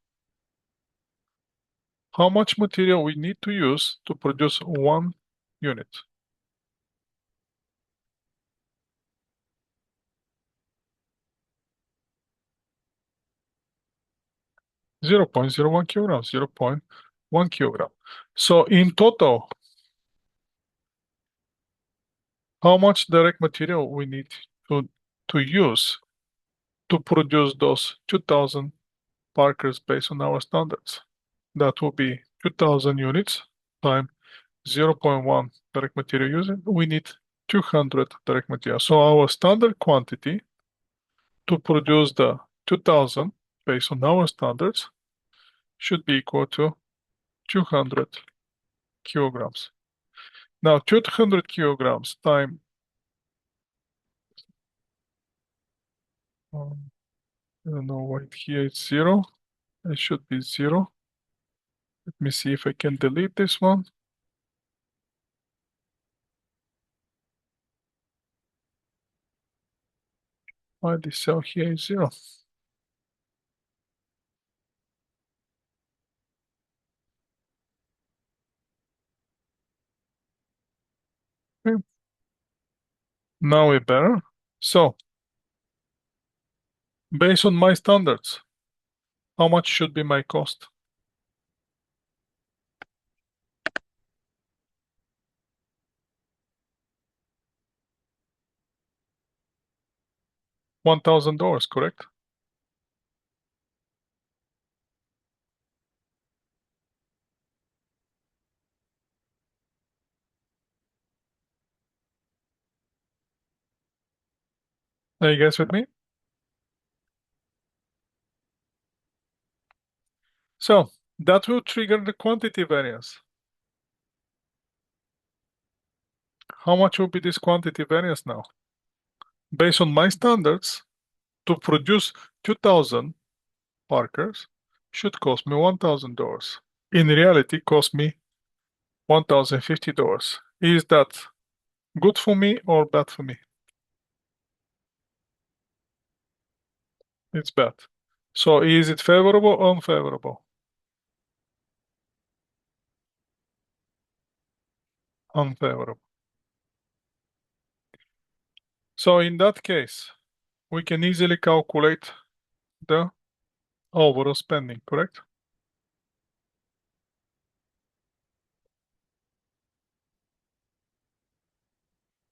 How much material we need to use to produce one unit? 0.01 kilograms, 0.1 kilogram. So in total, how much direct material we need to use to produce those 2000 Parkers based on our standards? That will be 2000 units times 0.1 direct material used. We need 200 direct material. So our standard quantity to produce the 2000 based on our standards should be equal to 200 kilograms. Now 200 kilograms times I don't know why here it's zero. It should be zero. Let me see if I can delete this one. Why this cell here is zero? Okay. Now we're better. So based on my standards, how much should be my cost? $1,000, correct? Are you guys with me? So that will trigger the quantity variance. How much will be this quantity variance now? Based on my standards, to produce 2000 Parkers should cost me $1,000. In reality, cost me $1,050. Is that good for me or bad for me? It's bad. So is it favorable or unfavorable? Unfavorable. So in that case, we can easily calculate the overall spending, correct?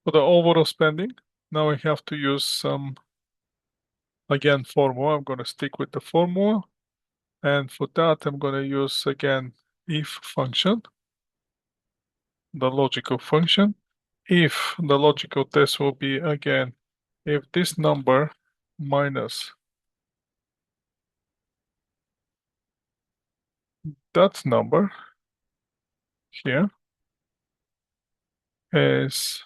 For the overall spending, now we have to use some, again, formula. I'm going to stick with the formula. And for that, I'm going to use, again, if function, the logical function. If the logical test will be, again, if this number minus that number here is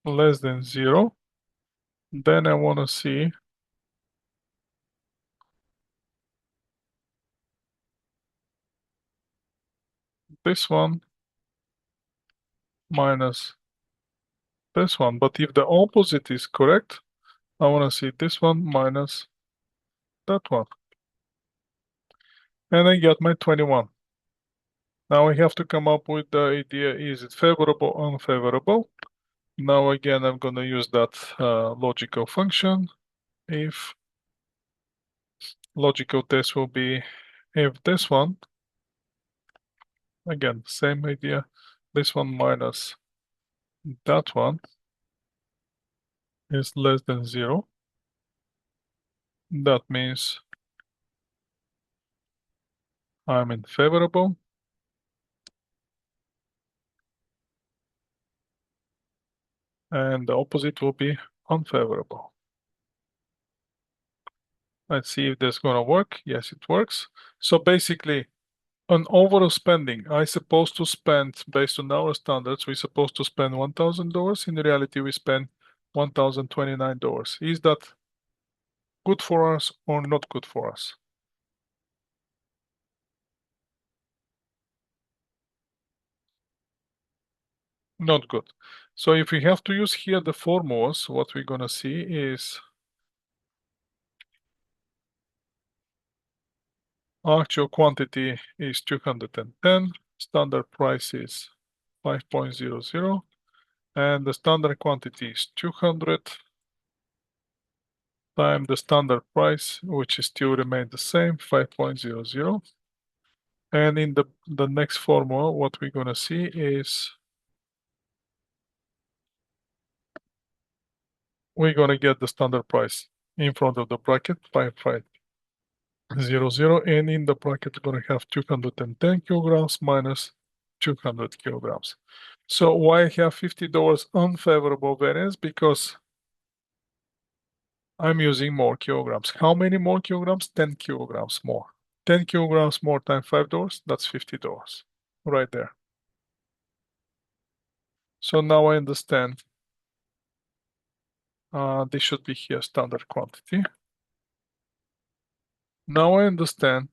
less than 0, then I want to see this one minus this one. But if the opposite is correct, I want to see this one minus that one. And I get my 21. Now I have to come up with the idea, is it favorable or unfavorable? Now again, I'm going to use that logical function. If logical test will be if this one, again, same idea, this one minus that one is less than 0. That means I'm in favorable. And the opposite will be unfavorable. Let's see if that's gonna work. Yes, it works. So basically, on overall spending, I supposed to spend, based on our standards, we're supposed to spend $1,000. In reality, we spend $1,029. Is that good for us or not good for us? Not good. So if we have to use here the formulas, what we're gonna see is actual quantity is 210, standard price is 5.00, and the standard quantity is 200 times the standard price, which is still remain the same, 5.00. And in the next formula, what we're gonna see is we're gonna get the standard price in front of the bracket, 5500, and in the bracket we're gonna have 210 kilograms minus 200 kilograms. So why I have $50 unfavorable variance? Because I'm using more kilograms. How many more kilograms? 10 kilograms more. 10 kilograms more times $5, that's $50 right there. So now I understand this should be here standard quantity. Now I understand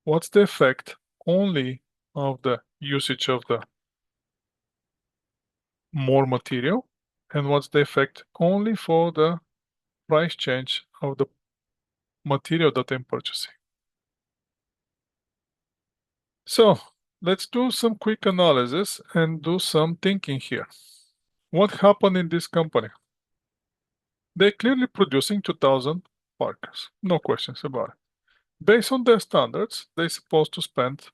what's the effect only of the usage of the more material and what's the effect only for the price change of the material that I'm purchasing. So let's do some quick analysis and do some thinking here. What happened in this company? They're clearly producing 2,000 Parkers, no questions about it. Based on their standards, they're supposed to spend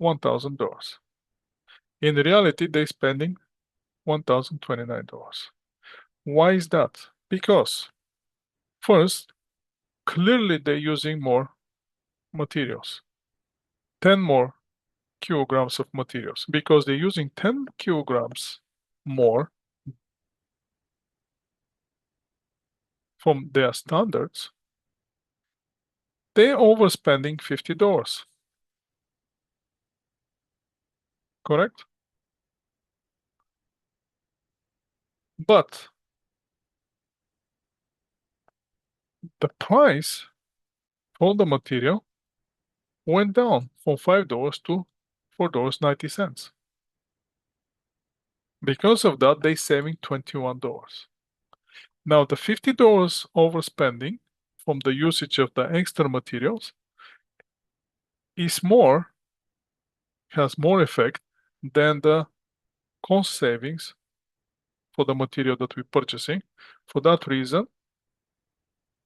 $1,000. In reality, they're spending $1,029. Why is that? Because first, clearly they're using more materials, 10 more kilograms of materials, because they're using 10 kilograms more from their standards, they're overspending $50, correct? But the price for the material went down from $5 to $4.90. Because of that, they're saving $21. Now, the $50 overspending from the usage of the extra materials is more, has more effect than the cost savings for the material that we're purchasing. For that reason,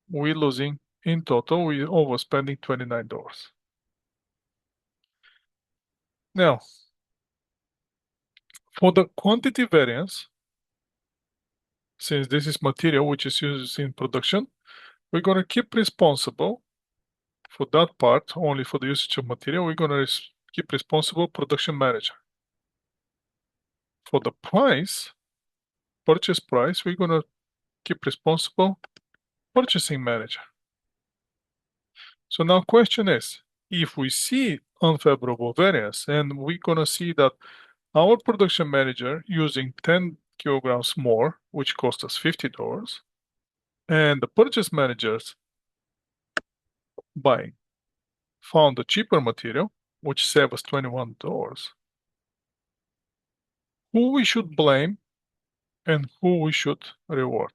we're losing in total, we're overspending $29. Now, for the quantity variance, since this is material which is used in production, we're going to keep responsible for that part, only for the usage of material, we're going to keep responsible production manager. For the price, purchase price, we're going to keep responsible purchasing manager. So now question is, if we see unfavorable variance and we're going to see that our production manager using 10 kilograms more, which cost us $50, and the purchase managers buying found a cheaper material, which saved us $21, who we should blame and who we should reward?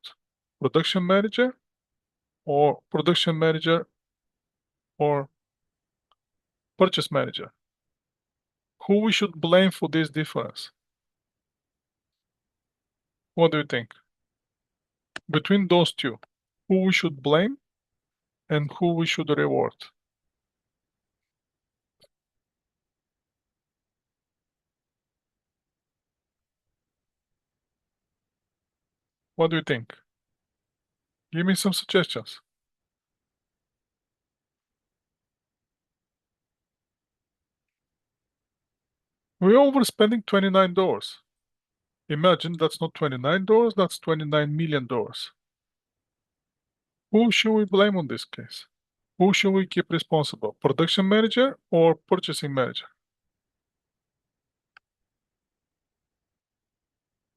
Production manager or production manager or purchase manager? Who we should blame for this difference? What do you think? Between those two, who we should blame and who we should reward? What do you think? Give me some suggestions. We're overspending $29. Imagine that's not $29, that's $29 million. Who should we blame on this case? Who should we keep responsible? Production manager or purchasing manager?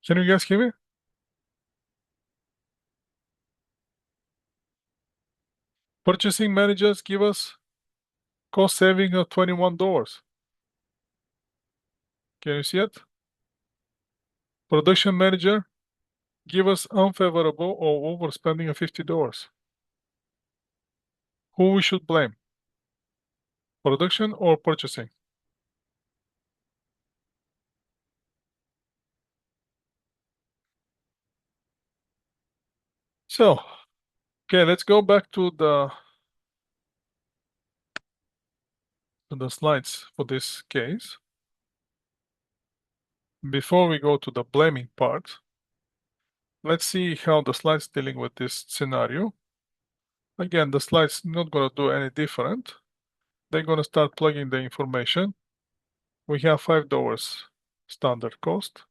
Can you guys hear me? Purchasing managers give us cost saving of $21. Can you see it? Production manager give us unfavorable or overspending of $50. Who we should blame? Production or purchasing? So Okay, let's go back to the slides for this case. Before we go to the blaming part, let's see how the slide's dealing with this scenario. Again, the slide's not going to do any different. They're going to start plugging the information. We have $5 standard cost.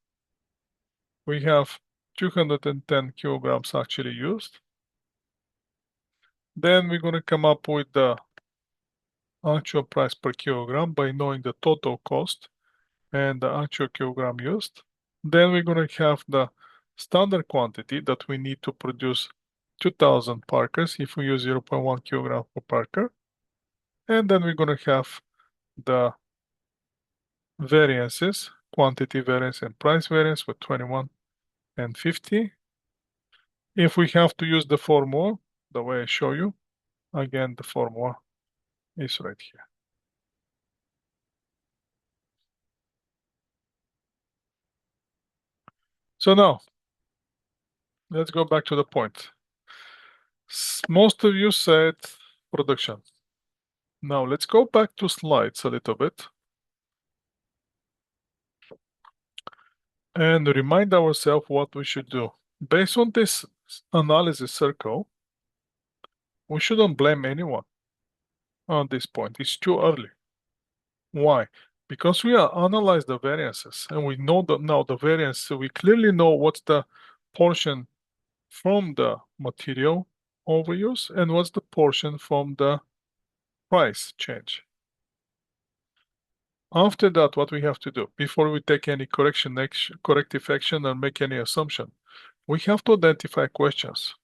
We have 210 kilograms actually used. Then we're going to come up with the actual price per kilogram by knowing the total cost and the actual kilogram used. Then we're going to have the standard quantity that we need to produce 2000 Parkers if we use 0.1 kilogram per Parker. And then we're going to have the variances, quantity variance and price variance with 21 and 50. If we have to use the formula, the way I show you, again, the formula is right here. So now, let's go back to the point. Most of you said production. Now let's go back to slides a little bit and remind ourselves what we should do. Based on this analysis circle, we shouldn't blame anyone on this point. It's too early. Why? Because we are analyze the variances and we know that now the variance, so we clearly know what's the portion from the material overuse and what's the portion from the price change. After that, what we have to do before we take any corrective action or make any assumption, we have to identify questions.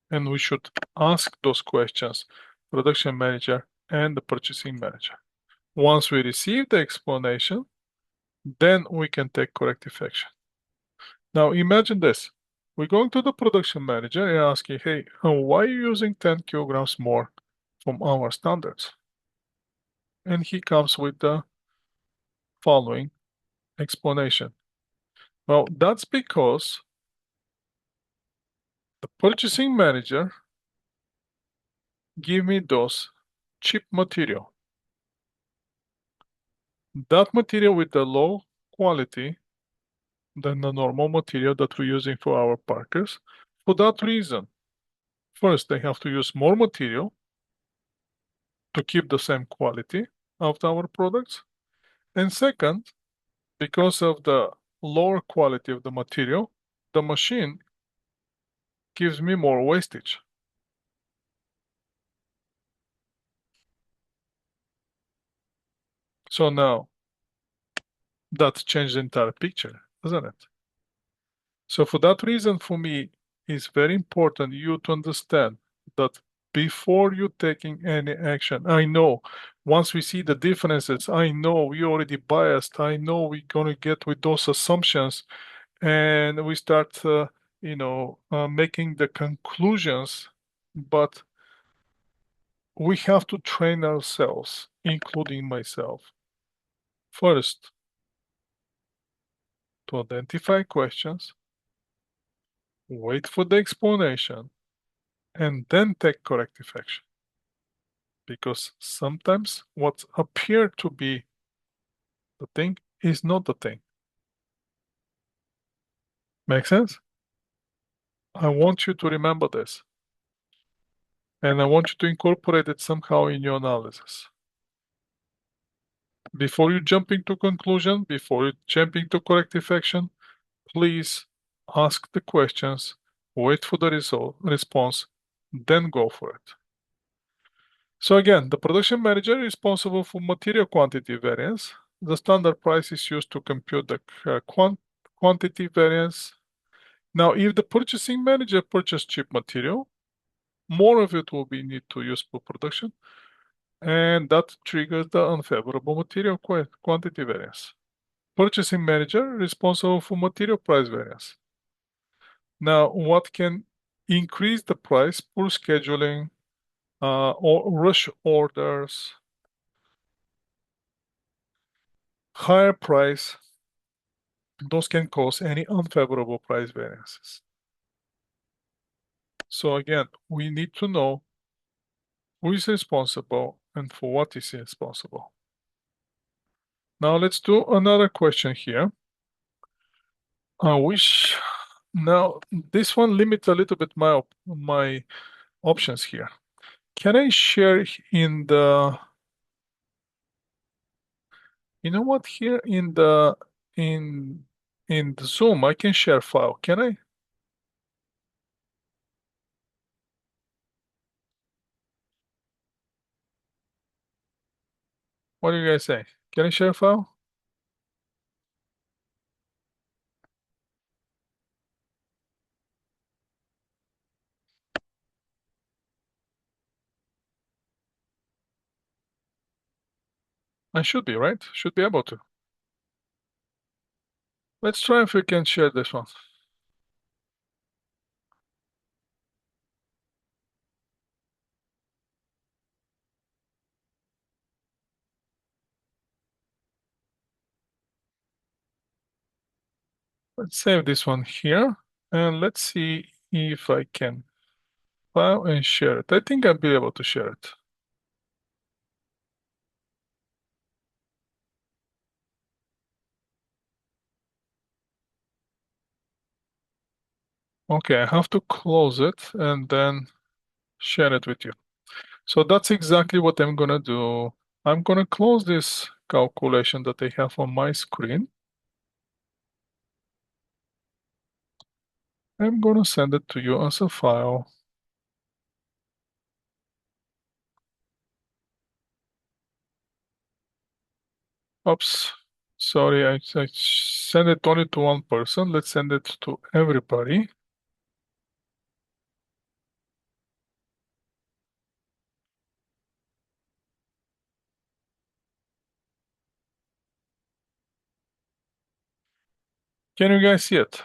And we should ask those questions, production manager and the purchasing manager. Once we receive the explanation, then we can take corrective action. Now imagine this. We're going to the production manager and asking, hey, why are you using 10 kilograms more from our standards? And he comes with the following explanation. Well, that's because the purchasing manager give me those cheap material. That material with the low quality than the normal material that we're using for our Parkers. For that reason, first they have to use more material to keep the same quality of our products. And second, because of the lower quality of the material, the machine gives me more wastage. So now that changed the entire picture, doesn't it? So for that reason, for me, it's very important you to understand that before you taking any action, I know once we see the differences, I know we already biased. I know we're gonna get with those assumptions, and we start, making the conclusions. But we have to train ourselves, including myself, first to identify questions, wait for the explanation, and then take corrective action. Because sometimes what appeared to be the thing is not the thing. Make sense? I want you to remember this. And I want you to incorporate it somehow in your analysis. Before you jump into conclusion, before you jump into corrective action, please ask the questions, wait for the response, then go for it. So again, the production manager is responsible for material quantity variance. The standard price is used to compute the quantity variance. Now, if the purchasing manager purchased cheap material, more of it will be need to use for production, and that triggers the unfavorable material quantity variance. Purchasing manager responsible for material price variance. Now, what can increase the price? Poor scheduling, or rush orders, higher price, those can cause any unfavorable price variances. So again, we need to know who is responsible and for what is responsible. Now let's do another question here. I wish now this one limits a little bit my options here. Can I share in the, you know what, here in in the Zoom I can share file. Can I? What do you guys say? Can I share file? I should be, right? Should be able to. Let's try if we can share this one. Let's save this one here and let's see if I can file and share it. I think I'll be able to share it. Okay, I have to close it and then share it with you. So that's exactly what I'm gonna do. I'm gonna close this calculation that I have on my screen. I'm gonna send it to you as a file. Oops, sorry, I sent it only to one person. Let's send it to everybody. Can you guys see it?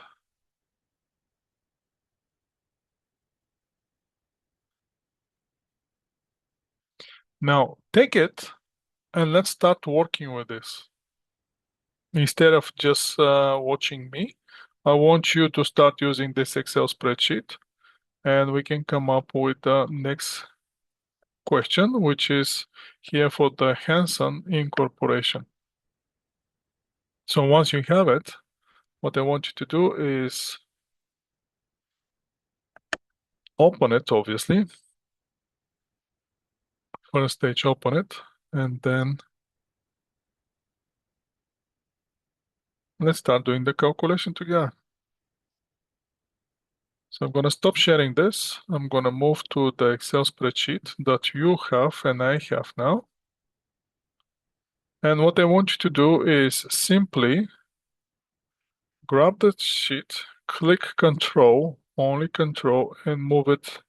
Now take it and let's start working with this. Instead of just watching me, I want you to start using this Excel spreadsheet and we can come up with the next question, which is here for the Hanson Incorporation. So once you have it, what I want you to do is open it, obviously. First stage, open it, and then let's start doing the calculation together. So I'm going to stop sharing this. I'm going to move to the Excel spreadsheet that you have and I have now. And what I want you to do is simply grab the sheet, click Control, only Control, and move it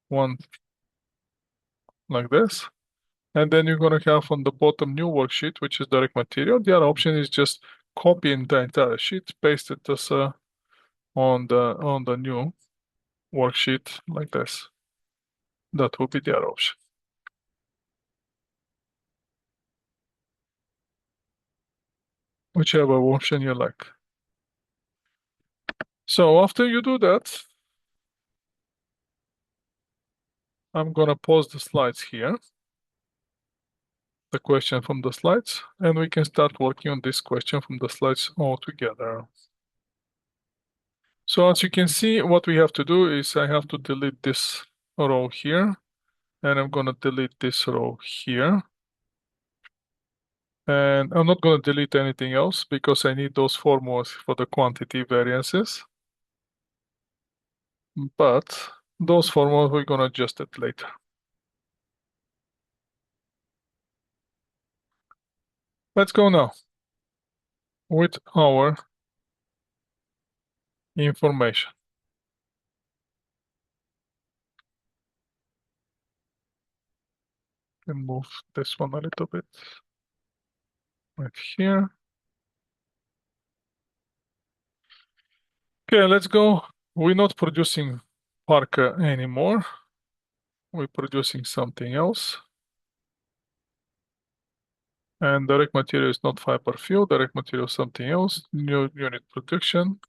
one like this. And then you're going to have on the bottom new worksheet, which is direct material. The other option is just copying the entire sheet, paste it as on the new worksheet like this. That will be the other option. Whichever option you like. So after you do that, I'm gonna pause the slides here, the question from the slides, and we can start working on this question from the slides all together. So as you can see, what we have to do is I have to delete this row here, and I'm gonna delete this row here. And I'm not gonna delete anything else because I need those formulas for the quantity variances. But those formulas we're gonna adjust it later. Let's go now with our information. And move this one a little bit right here. Okay, let's go. We're not producing Parker anymore. We're producing something else. And direct material is not fiber fuel, direct material is something else. New unit production.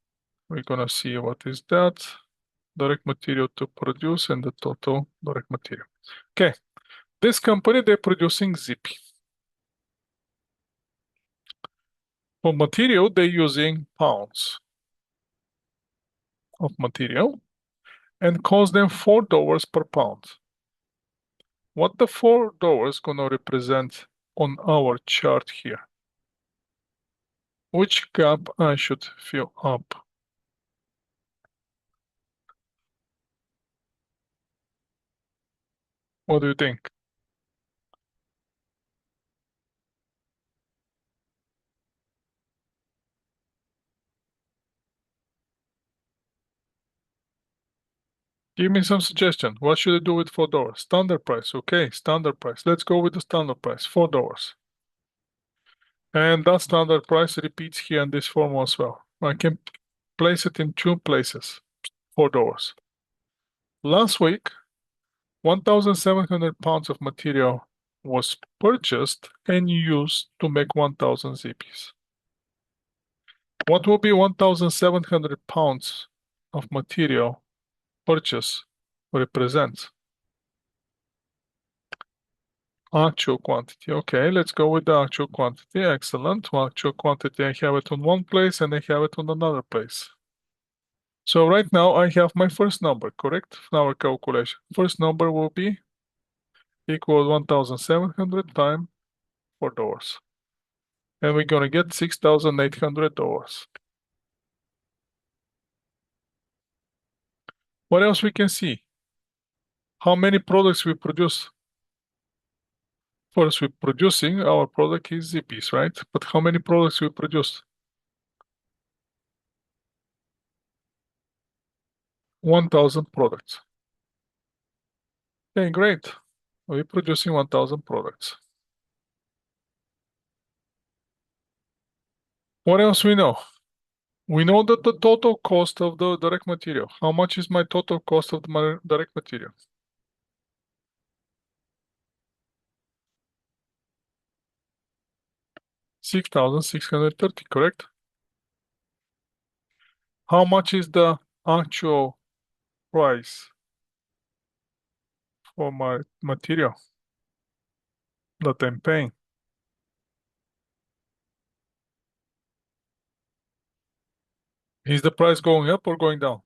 We're gonna see what is that. direct material to produce and the total direct material. Okay, this company, they're producing zippy. For material, they're using pounds of material and cost them $4 per pound. What the $4 gonna represent on our chart here? Which gap I should fill up? What do you think? Give me some suggestion. What should I do with $4? Standard price. Okay, standard price. Let's go with the standard price, $4. And that standard price repeats here in this formula as well. I can place it in two places, $4. Last week, 1,700 pounds of material was purchased and used to make 1,000 ZPs. What will be 1,700 pounds of material purchase represent? Actual quantity. Okay, let's go with the actual quantity. Excellent. Well, actual quantity, I have it on one place and I have it on another place. So right now I have my first number, correct? In our calculation. First number will be equal 1,700 times $4. And we're gonna get $6,800. What else we can see? How many products we produce? First, we're producing, our product is ZPs, right? But how many products we produce? 1,000 products. Okay, great. We're producing 1,000 products. What else we know? We know that the total cost of the direct material. How much is my total cost of the direct material? 6,630, correct? How much is the actual price for my material that I'm paying? Is the price going up or going down?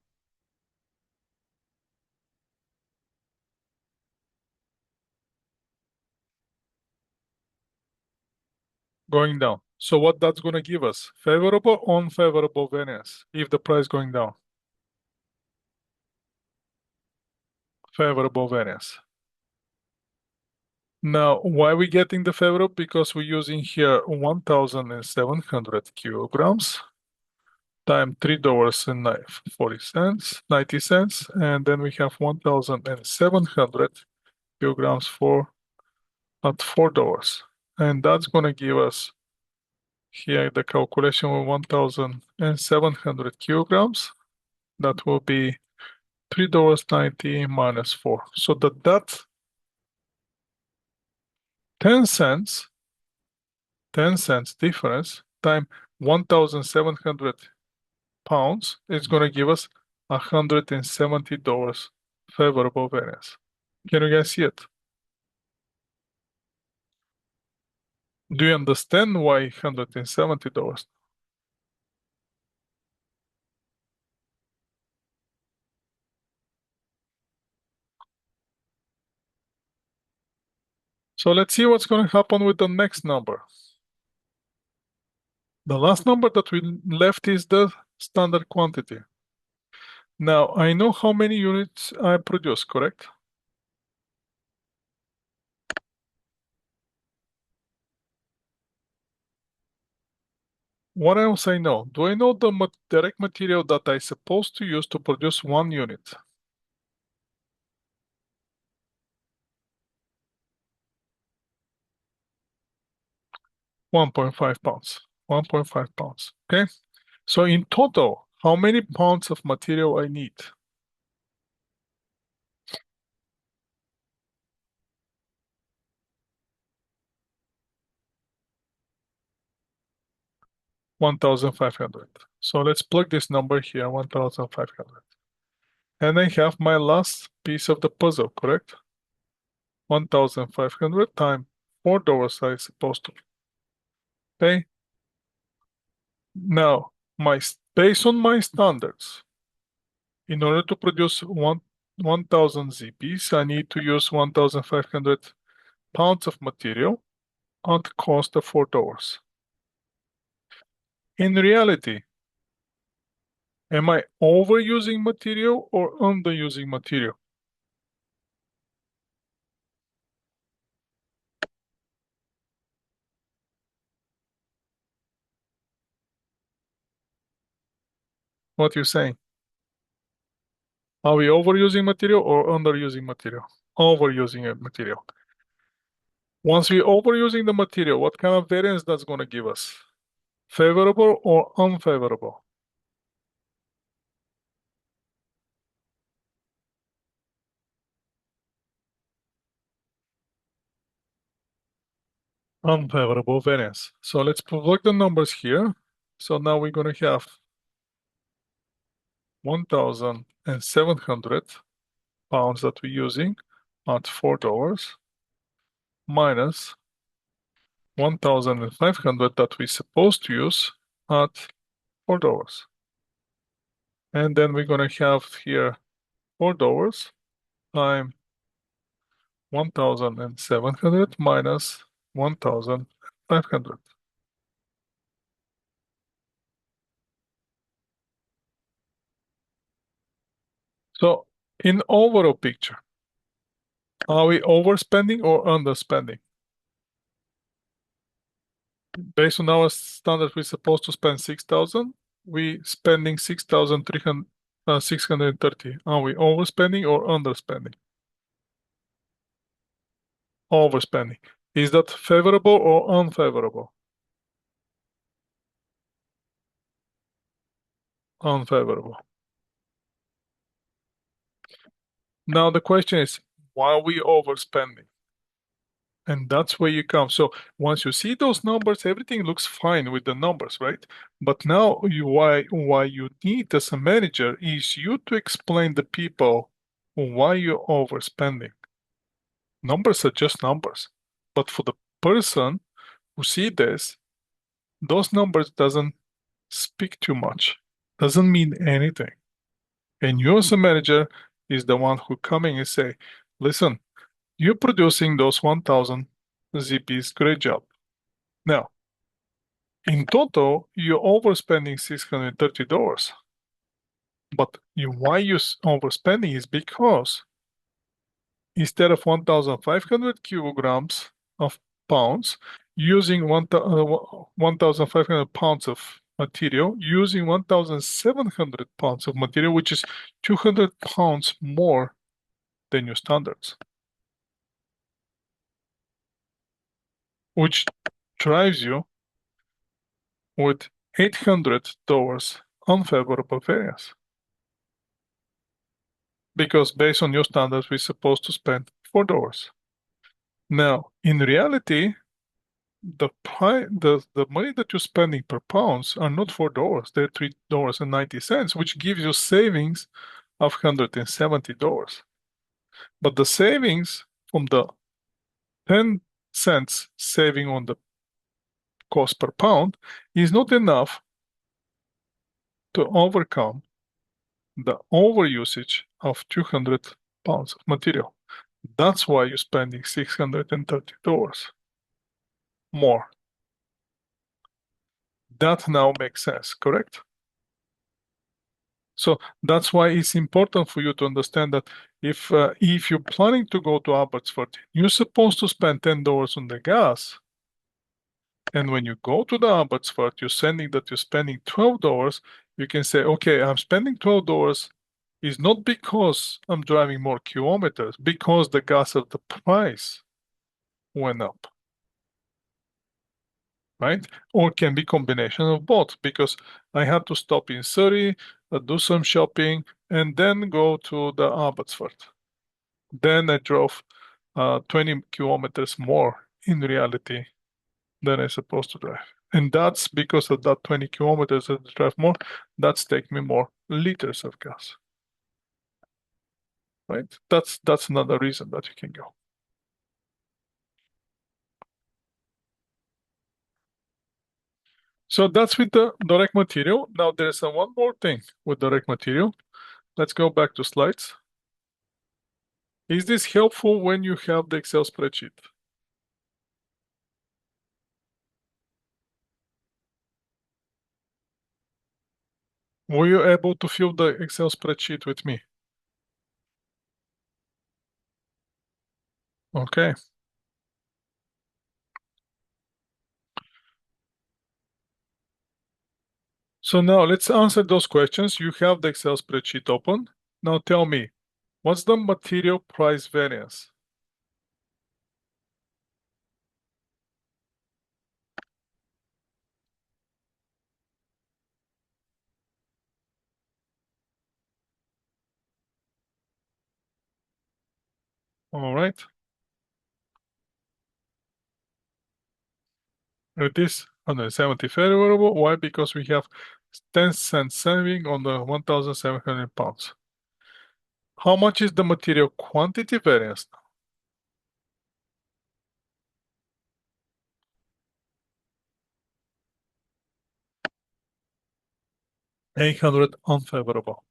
Going down. So what that's going to give us? Favorable or unfavorable variance if the price going down? Favorable variance. Now, why are we getting the favorable? Because we're using here 1,700 kilograms times $3.40, 90 cents, and then we have 1,700 kilograms for at $4. And that's going to give us here the calculation of 1,700 kilograms. That will be $3.90 minus 4. So that 10 cents, 10 cents difference time 1,700 pounds is going to give us $170 favorable variance. Can you guys see it? Do you understand why $170? So let's see what's going to happen with the next number. The last number that we left is the standard quantity. Now, I know how many units I produce, correct? What else I know? Do I know the direct material that I supposed to use to produce 1 unit? £1.5. 1.5 pounds. Okay. So in total, how many pounds of material I need? $1,500. So let's plug this number here, 1,500. And I have my last piece of the puzzle, correct? 1,500 times $4 I supposed to pay. Now, based on my standards, in order to produce 1,000 ZPs, I need to use 1,500 pounds of material at the cost of $4. In reality, am I overusing material or underusing material? What you saying? Are we overusing material or underusing material? Overusing a material. Once we overusing the material, what kind of variance that's going to give us? Favorable or unfavorable? Unfavorable variance. So let's plug the numbers here. So now we're going to have 1,700 pounds that we're using at $4 minus 1,500 that we're supposed to use at $4. And then we're going to have here $4 times 1,700 minus 1,500. So in overall picture, are we overspending or underspending? Based on our standard, we're supposed to spend 6,000. We spending 6,630. Are we overspending or underspending? Overspending. Is that favorable or unfavorable? Unfavorable. Now the question is, why are we overspending? And that's where you come. So once you see those numbers, everything looks fine with the numbers, right? But now why you need as a manager is you to explain the people why you're overspending. Numbers are just numbers. But for the person who see this, those numbers doesn't speak too much, doesn't mean anything. And you as a manager is the one who coming and say, listen, you're producing those 1,000 ZPs, great job. Now, in total, you're overspending $630. But why you overspending is because instead of 1,500 kilograms of pounds, using 1,500 pounds of material, using 1,700 pounds of material, which is 200 pounds more than your standards, which drives you with $800 unfavorable variance. Because based on your standards, we're supposed to spend $4. Now, in reality, the money that you're spending per pounds are not $4, they're $3.90, which gives you savings of $170. But the savings from the 10 cents saving on the cost per pound is not enough to overcome the overusage of 200 pounds of material. That's why you're spending $630 more. That now makes sense, correct? So that's why it's important for you to understand that if you're planning to go to Abbotsford, you're supposed to spend $10 on the gas. And when you go to the Abbotsford, you're spending $12. You can say, okay, I'm spending $12 is not because I'm driving more kilometers, because the gas of the price went up, right? Or can be combination of both because I had to stop in Surrey, do some shopping, and then go to the Abbotsford. Then I drove 20 kilometers more in reality than I supposed to drive. And that's because of that 20 kilometers that I drive more, that's take me more liters of gas. right? That's another reason that you can go. So that's with the direct material. Now there's one more thing with direct material. Let's go back to slides. Is this helpful when you have the Excel spreadsheet? Were you able to fill the Excel spreadsheet with me? Okay. So now let's answer those questions. You have the Excel spreadsheet open. Now tell me, what's the material price variance? All right. It is 170 favorable. Why? Because we have 10 cents saving on the 1,700 pounds. How much is the material quantity variance? 800 unfavorable.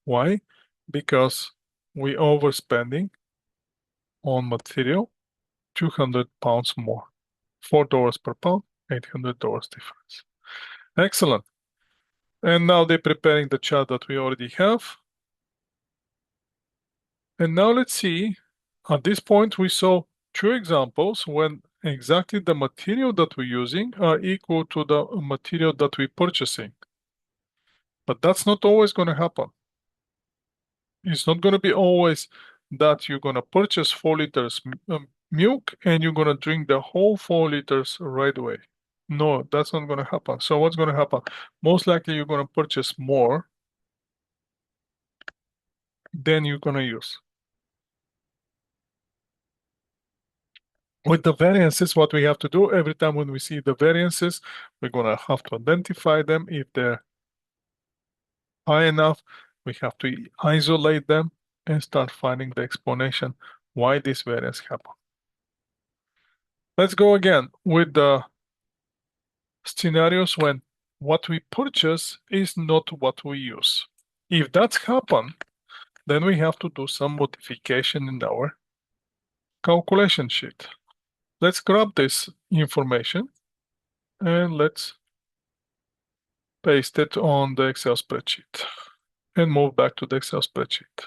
Why? Because we overspending on material 200 pounds more. $4 per pound, $800 difference. Excellent. And now they're preparing the chart that we already have. And now let's see, at this point we saw two examples when exactly the material that we're using are equal to the material that we're purchasing. But that's not always going to happen. It's not going to be always that you're going to purchase 4 liters milk and you're going to drink the whole 4 liters right away. No, that's not going to happen. So what's going to happen? Most likely you're going to purchase more than you're going to use. With the variances, what we have to do every time when we see the variances, we're going to have to identify them. If they're high enough, we have to isolate them and start finding the explanation why this variance happened. Let's go again with the scenarios when what we purchase is not what we use. If that's happened, then we have to do some modification in our calculation sheet. Let's grab this information and let's paste it on the Excel spreadsheet and move back to the Excel spreadsheet.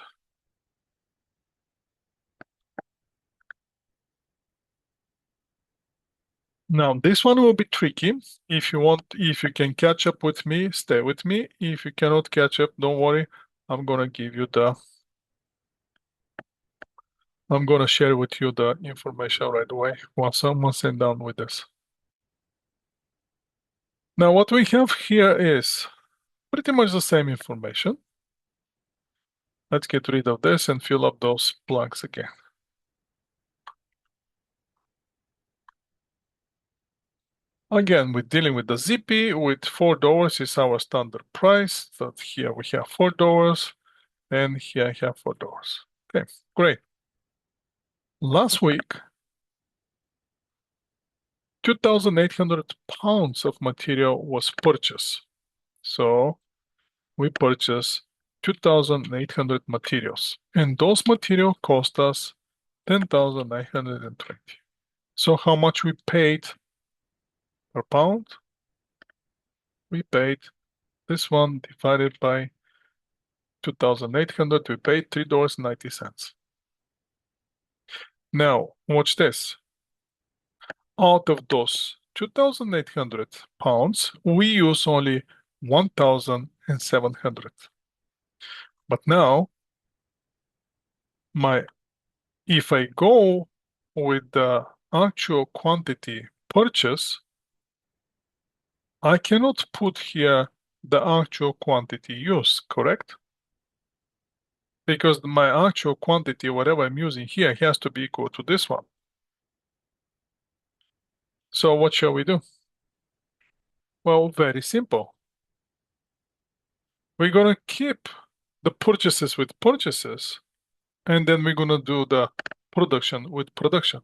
Now, this one will be tricky. If you can catch up with me, stay with me. If you cannot catch up, don't worry. I'm gonna share with you the information right away once I'm done with this. Now, what we have here is pretty much the same information. Let's get rid of this and fill up those blanks again. Again, we're dealing with the ZP with $4 is our standard price. So here we have $4 and here I have $4. Okay, great. Last week, 2,800 pounds of material was purchased. So we purchased 2,800 materials and those materials cost us 10,920. So how much we paid per pound? We paid this one divided by 2,800, we paid $3.90. Now, watch this. Out of those 2,800 pounds, we use only 1,700. But now, if I go with the actual quantity purchase, I cannot put here the actual quantity used, correct? Because my actual quantity, whatever I'm using here, has to be equal to this one. So what shall we do? Well, very simple. We're going to keep the purchases with purchases And then we're gonna do the production with production.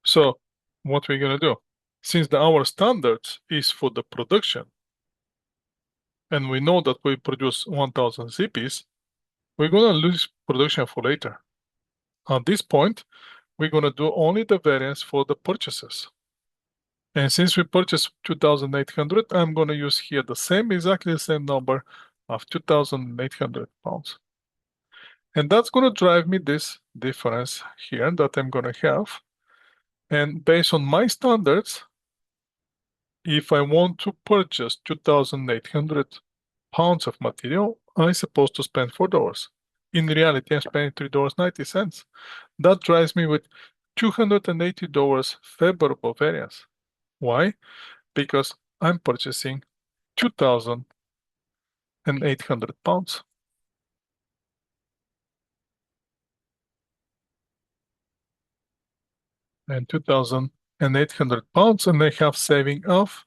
So what we're gonna do, since our standards is for the production, and we know that we produce 1000 CPs, we're gonna lose production for later. At this point, we're gonna do only the variance for the purchases. And since we purchased 2,800, I'm gonna use here the same, exactly the same number of 2,800 pounds. And that's gonna drive me this difference here that I'm gonna have. And based on my standards, if I want to purchase 2,800 pounds of material, I'm supposed to spend $4. In reality, I'm spending $3.90. That drives me with $280 favorable variance. Why? Because I'm purchasing 2,800 pounds. And 2,800 pounds, and I have saving of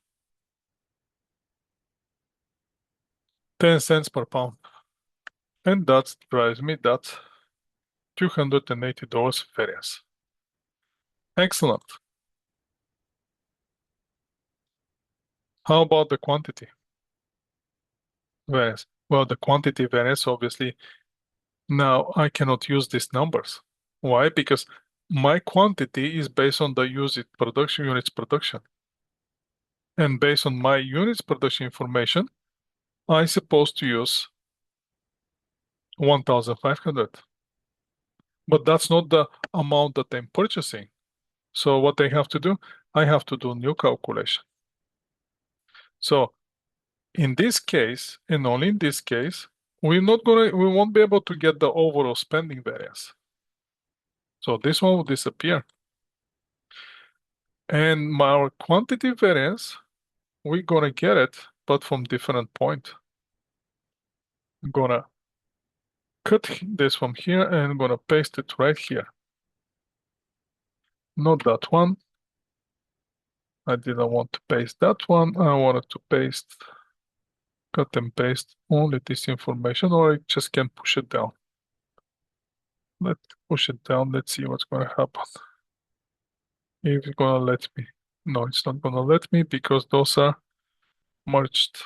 10 cents per pound. And that drives me that $280 variance. Excellent. How about the quantity variance? Well, the quantity variance, obviously, now I cannot use these numbers. Why? Because my quantity is based on the units production. And based on my units production information, I'm supposed to use 1,500. But that's not the amount that I'm purchasing. So what I have to do, I have to do new calculation. So in this case, and only in this case, we won't be able to get the overall spending variance. So this one will disappear. And our quantity variance, we're gonna get it, but from different point. I'm gonna cut this from here and I'm gonna paste it right here. Not that one. I didn't want to paste that one. I wanted to cut and paste only this information, or I just can push it down. Let's push it down. Let's see what's gonna happen. If it's gonna let me. No, it's not gonna let me because those are merged.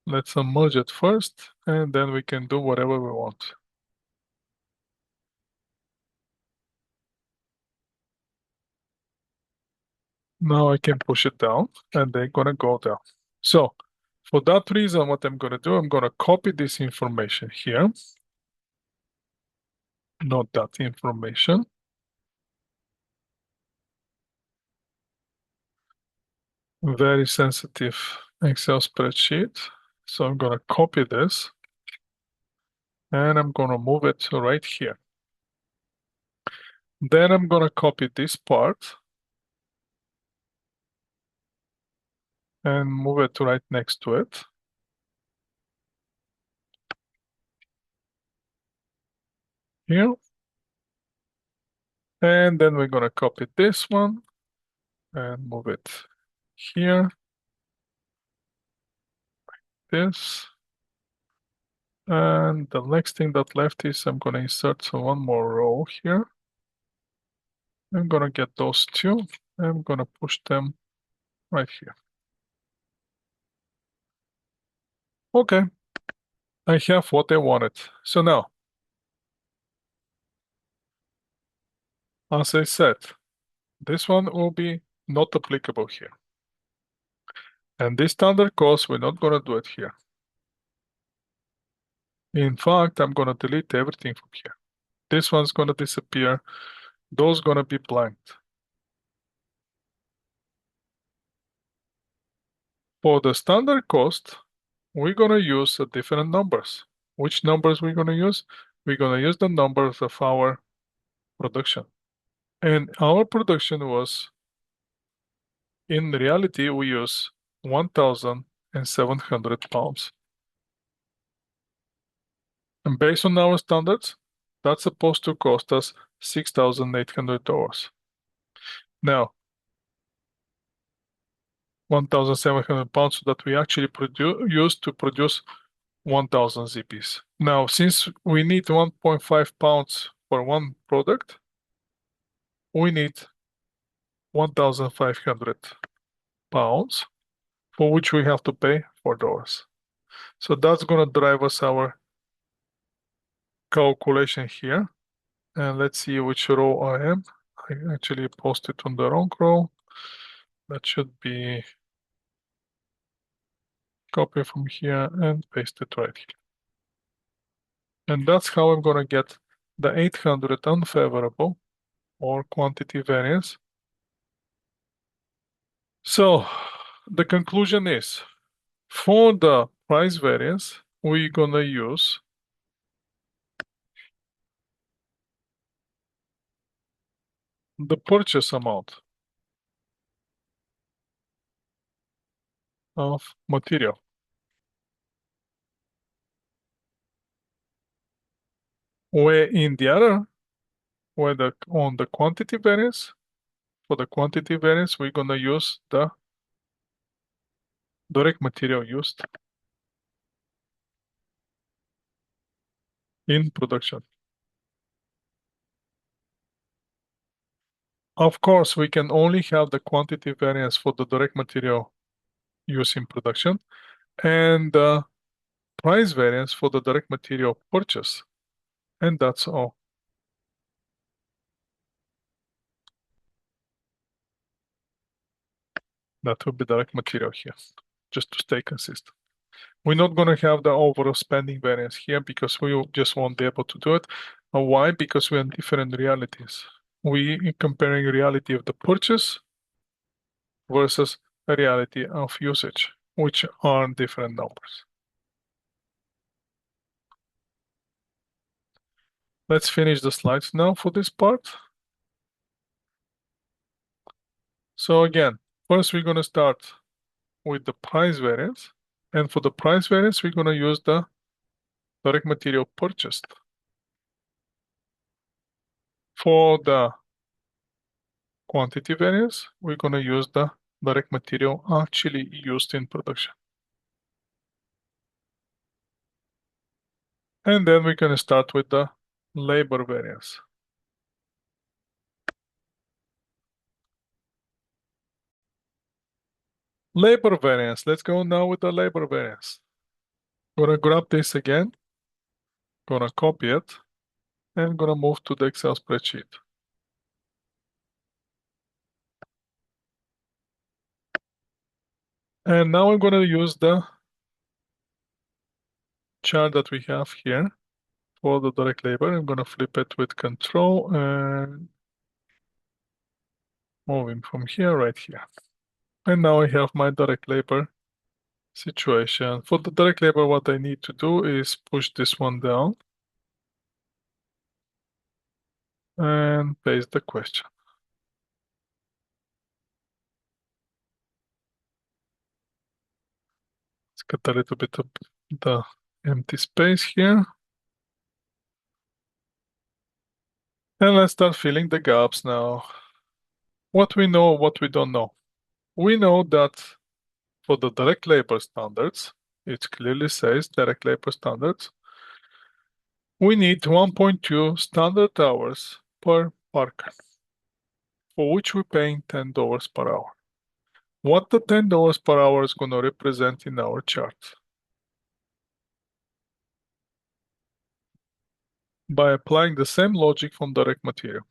Let's unmerge it first, and then we can do whatever we want. Now I can push it down, and they're gonna go down. So, for that reason, what I'm gonna do, I'm gonna copy this information here. Not that information. Very sensitive Excel spreadsheet. So I'm gonna copy this, and I'm gonna move it right here. Then I'm gonna copy this part and move it right next to it. Here. And then we're gonna copy this one and move it here. This. And the next thing that left is I'm gonna insert one more row here. I'm gonna get those two. I'm gonna push them right here. Okay, I have what I wanted. So now, as I said, this one will be not applicable here. And this standard cost, we're not gonna do it here. In fact, I'm gonna delete everything from here. This one's gonna disappear. Those gonna be blanked. For the standard cost, we're gonna use different numbers. Which numbers we're gonna use? We're gonna use the numbers of our production. And our production was, in reality, we use 1,700 pounds. And based on our standards, that's supposed to cost us $6,800. Now, 1,700 pounds that we actually use to produce 1000 ZPs. Now, since we need 1.5 pounds for one product, we need 1500 pounds, for which we have to pay $4. So that's gonna drive us our calculation here. And let's see which row I am. I actually posted on the wrong row. That should be copy from here and paste it right here. And that's how I'm gonna get the 800 unfavorable or quantity variance. So the conclusion is, for the price variance, we're gonna use the purchase amount of material. Where in the other, on the quantity variance, for the quantity variance, we're gonna use the direct material used in production. Of course, we can only have the quantity variance for the direct material used in production and the price variance for the direct material purchase. And that's all. That will be direct material here, just to stay consistent. We're not going to have the overall spending variance here because we just won't be able to do it. Why? Because we're in different realities. We comparing reality of the purchase versus the reality of usage, which are different numbers. Let's finish the slides now for this part. So again, first we're going to start with the price variance. And for the price variance, we're going to use the direct material purchased. For the quantity variance, we're going to use the direct material actually used in production. And then we're going to start with the labor variance. Labor variance. Let's go now with the labor variance. Gonna grab this again, gonna copy it, and gonna move to the Excel spreadsheet. And now I'm gonna use the chart that we have here for the direct labor. I'm gonna flip it with control and moving from here right here. And now I have my direct labor situation. For the direct labor, what I need to do is push this one down and paste the question. Let's get a little bit of the empty space here. And let's start filling the gaps now. What we know, what we don't know. We know that for the direct labor standards, it clearly says direct labor standards, we need 1.2 standard hours per worker, for which we're paying $10 per hour. What the $10 per hour is going to represent in our chart? By applying the same logic from direct material.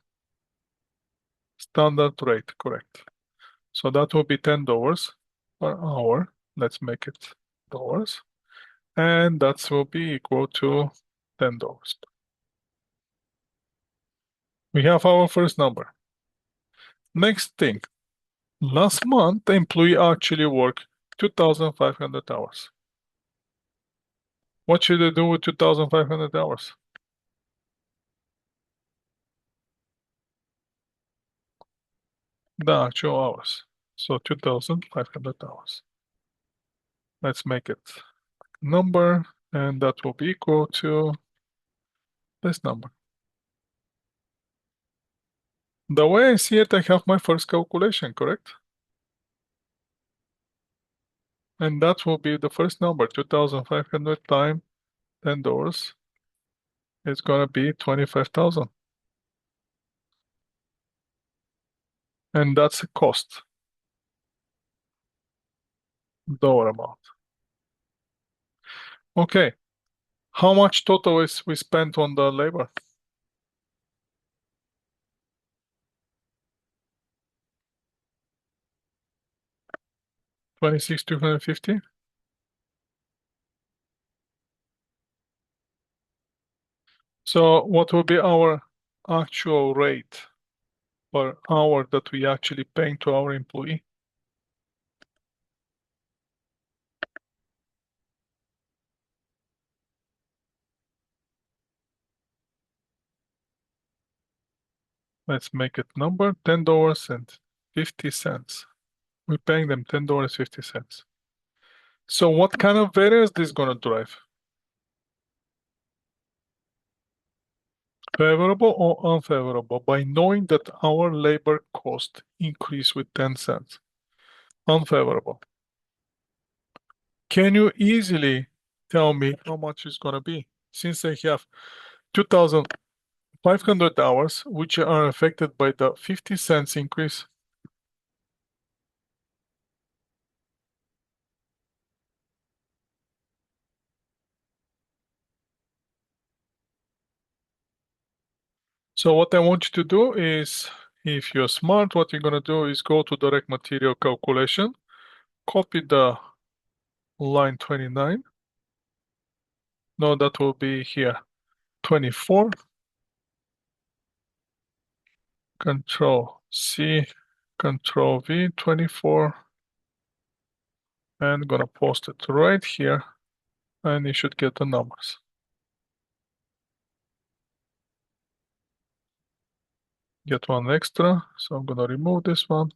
Standard rate, correct. So that will be $10 per hour. Let's make it dollars. And that will be equal to $10. We have our first number. Next thing, last month the employee actually worked 2,500 hours. What should I do with 2,500 hours? The actual hours. So 2,500 hours. Let's make it number, and that will be equal to this number. The way I see it, I have my first calculation, correct? And that will be the first number, 2,500 times $10, it's gonna be 25,000. And that's a cost, dollar amount. Okay, how much total is we spent on the labor? 26,250. So what will be our actual rate per hour that we actually paying to our employee? Let's make it number $10.50. We're paying them $10.50. So what kind of variance this gonna drive? Favorable or unfavorable? By knowing that our labor cost increased with 10 cents. Unfavorable. Can you easily tell me how much it's gonna be? Since I have 2,500 hours, which are affected by the 50 cents increase. So what I want you to do is, if you're smart, what you're gonna do is go to direct material calculation, copy the line 29. No, that will be here. 24, Control C, Control V, 24, and gonna post it right here, and you should get the numbers. Get one extra, so I'm gonna remove this one.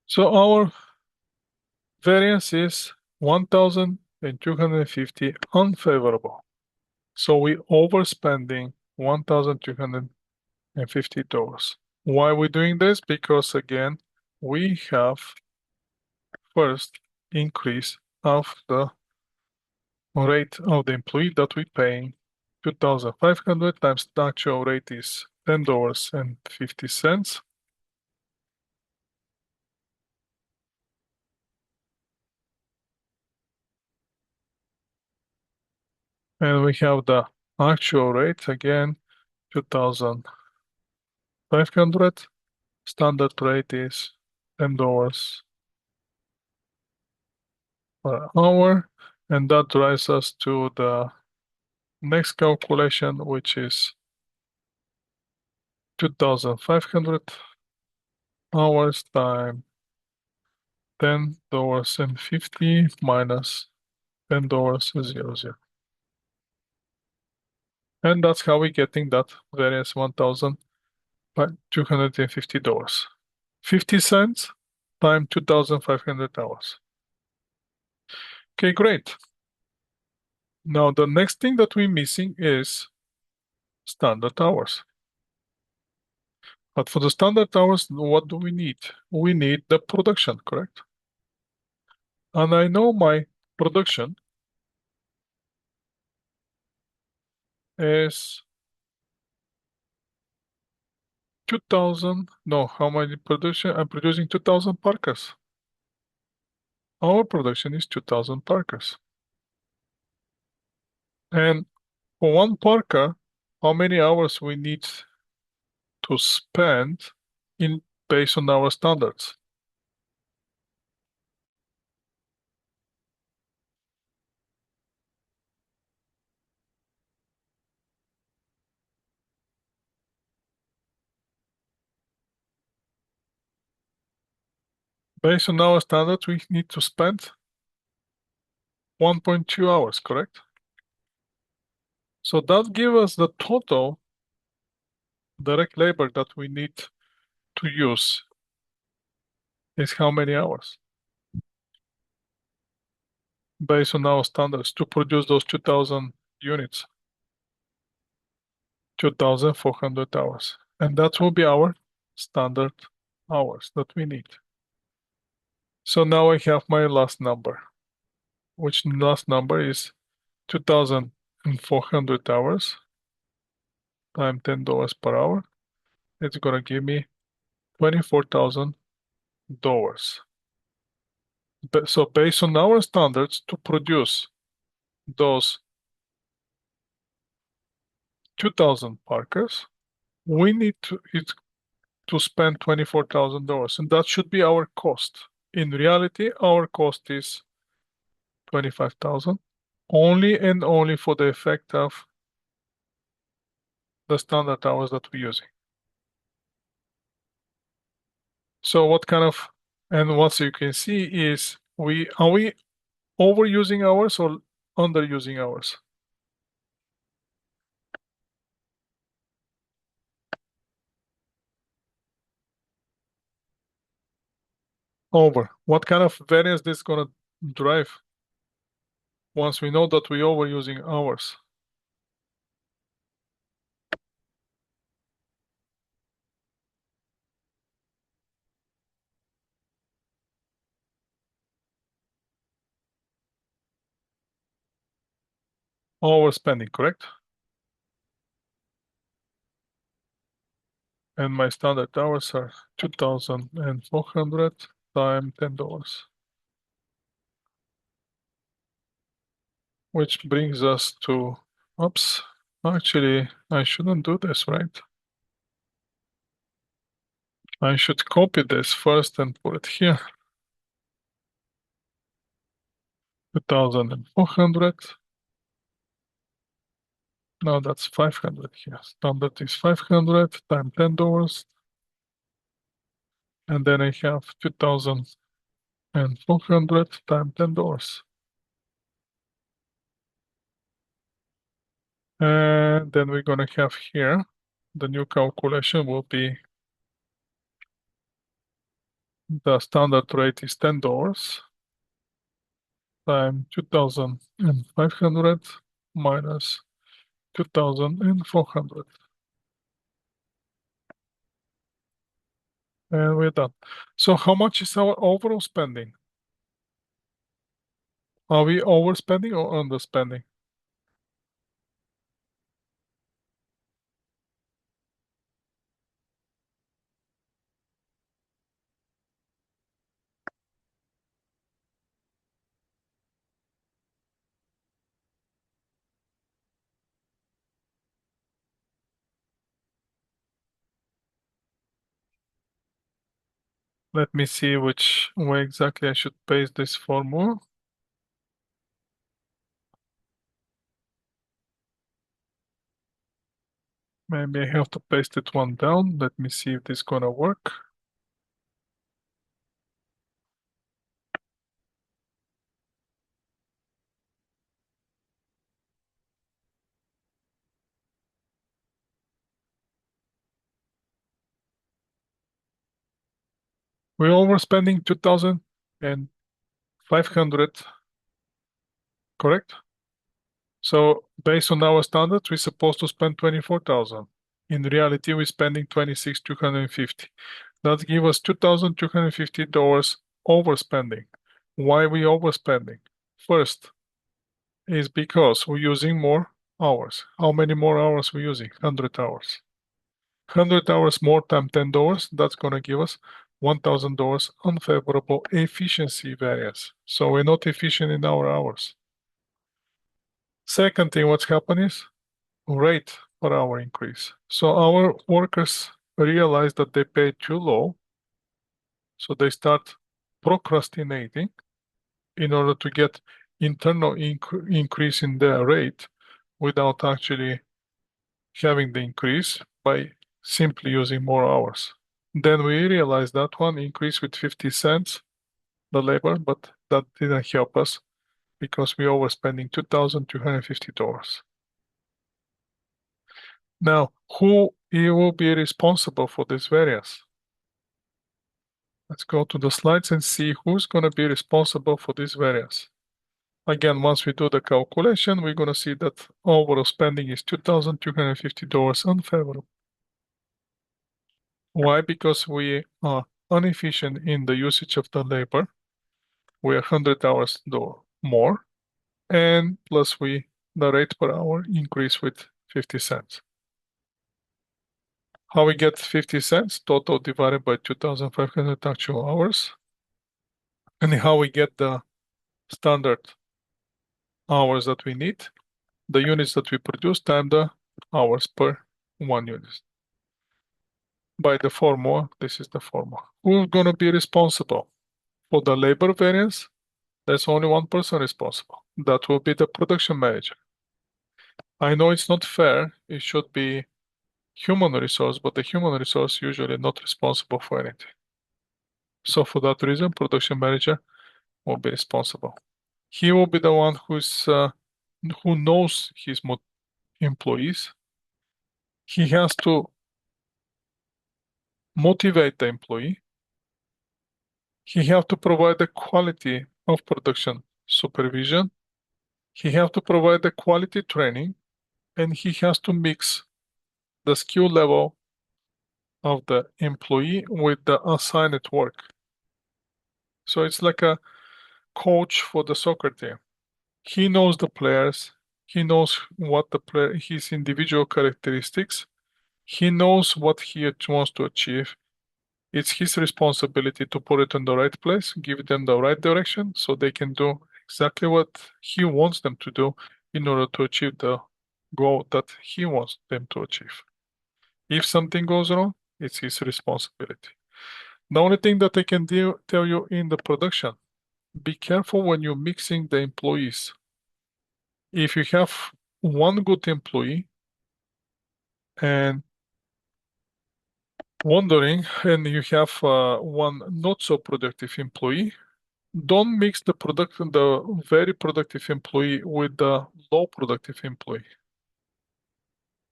So our variance is 1,250 unfavorable. So we overspending $1,250. Why we doing this? Because again, we have first increase of the rate of the employee that we paying 2,500 times the actual rate is $10.50. And we have the actual rate again, 2,500. Standard rate is $10 per hour. And that drives us to the next calculation, which is 2,500 hours times $10.50 minus $10.00. And that's how we're getting that variance $1,250. 50 cents times 2,500 hours. Okay, great. Now the next thing that we're missing is standard hours. But for the standard hours, what do we need? We need the production, correct? And I know my production is 2,000. No, how many production? I'm producing 2,000 Parkers. Our production is 2,000 Parkers. And for one Parker, how many hours we need to spend in based on our standards? Based on our standards, we need to spend 1.2 hours, correct? So that gives us the total direct labor that we need to use is how many hours based on our standards to produce those 2,000 units, 2,400 hours. And that will be our standard hours that we need. So now I have my last number, which last number is 2,400 hours times $10 per hour. It's gonna give me $24,000. So based on our standards to produce those 2,000 Parkers, we need to spend $24,000, and that should be our cost. In reality, our cost is 25,000, only and only for the effect of the standard hours that we're using. So what kind of, and what you can see is are we overusing hours or underusing hours? Over. What kind of variance this gonna drive once we know that we're overusing hours? Overspending, correct? And my standard hours are 2,400 times $10, which brings us to, oops, actually, I shouldn't do this, right? I should copy this first and put it here. 2,400. Now that's 500 here. Standard is 500 times $10. And then I have 2,400 times $10. And then we're gonna have here, the new calculation will be the standard rate is $10 times 2,500 minus 2,400. And we're done. So how much is our overall spending? Are we overspending or underspending? Let me see which way exactly I should paste this formula. Maybe I have to paste it one down. Let me see if this is gonna work. We're overspending 2,500, correct? So based on our standards, we're supposed to spend 24,000. In reality, we're spending 26,250. That gives us $2,250 overspending. Why we overspending? First is because we're using more hours. How many more hours we using? 100 hours. 100 hours more times $10, that's gonna give us $1,000 unfavorable efficiency variance. So we're not efficient in our hours. Second thing, what's happening is rate per hour increase. So our workers realize that they pay too low, so they start procrastinating in order to get internal increase in their rate without actually having the increase by simply using more hours. Then we realized that one increased with 50 cents the labor, but that didn't help us because we overspending $2,250. Now, who will be responsible for this variance? Let's go to the slides and see who's going to be responsible for this variance. Again, once we do the calculation, we're going to see that overall spending is $2,250 unfavorable. Why? Because we are inefficient in the usage of the labor. we are 100 hours more, and plus the rate per hour increase with 50 cents. How we get 50 cents? Total divided by 2,500 actual hours. And how we get the standard hours that we need? The units that we produce times the hours per 1 unit. By the formula, this is the formula. Who's going to be responsible for the labor variance? There's only one person responsible. That will be the production manager. I know it's not fair. It should be human resource, but the human resource usually not responsible for anything. So for that reason, production manager will be responsible. He will be the one who knows his employees. He has to motivate the employee. He has to provide the quality of production supervision. He has to provide the quality training, and he has to mix the skill level of the employee with the assigned work. So it's like a coach for the soccer team. He knows the players. He knows what his individual characteristics. He knows what he wants to achieve. It's his responsibility to put it in the right place, give them the right direction so they can do exactly what he wants them to do in order to achieve the goal that he wants them to achieve. If something goes wrong, it's his responsibility. The only thing that I can tell you in the production, be careful when you're mixing the employees. If you have one good employee and wandering and you have one not so productive employee, don't mix the very productive employee with the low productive employee.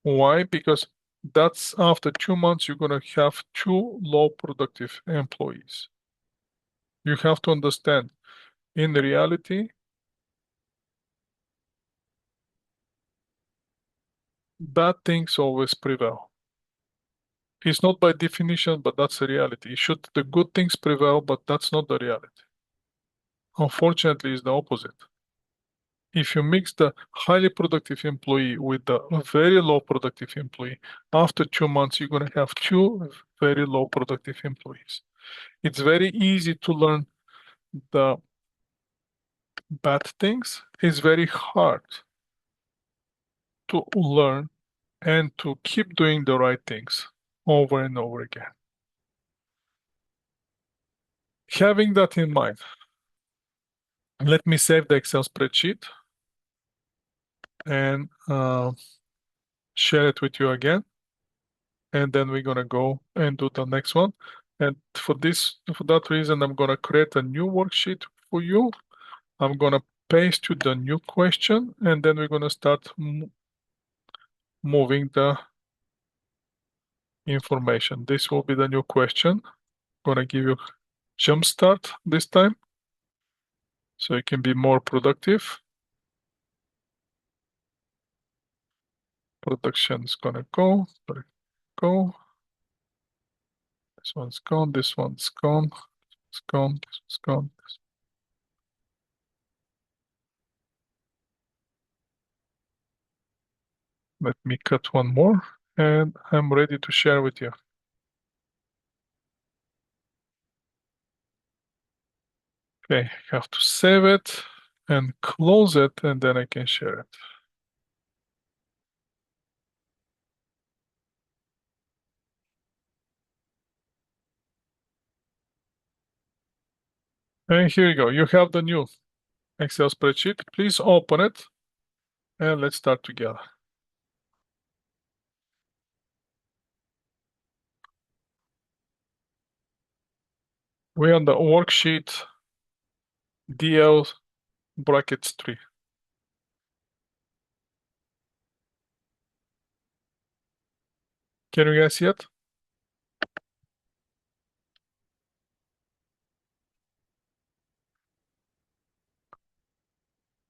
Why? Because that's after 2 months, you're going to have two low productive employees. You have to understand, in reality, bad things always prevail. It's not by definition, but that's the reality. The good things prevail, but that's not the reality. Unfortunately, it's the opposite. If you mix the highly productive employee with the very low productive employee, after 2 months, you're going to have two very low productive employees. It's very easy to learn the bad things. It's very hard to learn and to keep doing the right things over and over again. Having that in mind, let me save the Excel spreadsheet and share it with you again. And then we're gonna go and do the next one. And for that reason, I'm gonna create a new worksheet for you. I'm gonna paste you the new question, and then we're gonna start moving the information. This will be the new question. Gonna give you jump start this time, so you can be more productive. Production is gonna go. This one's gone. This one's gone. It's gone. This one's gone. Let me cut one more, and I'm ready to share with you. Okay, I have to save it and close it, and then I can share it. And here you go. You have the new Excel spreadsheet. Please open it, and let's start together. We're on the worksheet DL brackets 3. Can you guys see it?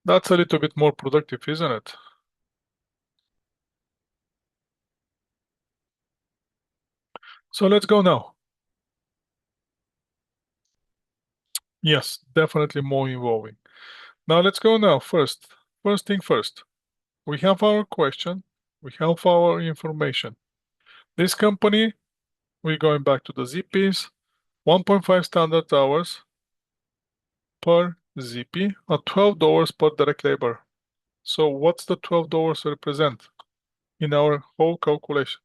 That's a little bit more productive, isn't it? So let's go now. Yes, definitely more involving. Now let's go now. First thing first. We have our question. We have our information. This company, we're going back to the ZPs, 1.5 standard hours per ZP at $12 per direct labor. So what's the $12 represent in our whole calculation?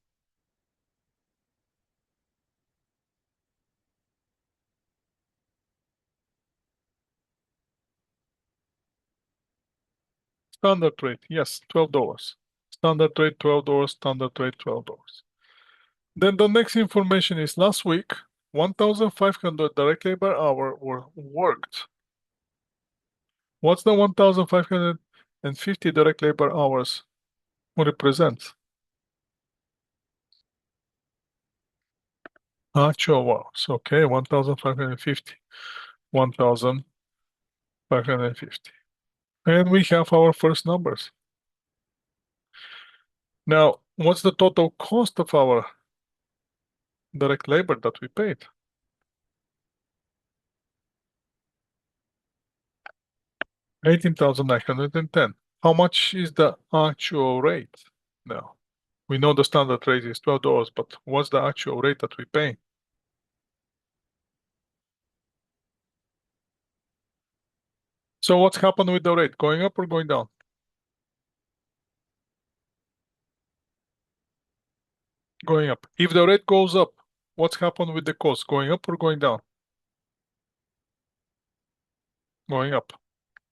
Standard rate, yes, $12. Standard rate $12, standard rate $12. Then the next information is last week, 1,500 direct labor hour were worked. What's the 1,550 direct labor hours represent? Actual hours, okay, 1,550, 1,550. And we have our first numbers. Now, what's the total cost of our direct labor that we paid? 18,910. How much is the actual rate now? We know the standard rate is $12, but what's the actual rate that we pay? So what's happened with the rate? Going up or going down? Going up. If the rate goes up, what's happened with the cost? Going up or going down? Going up.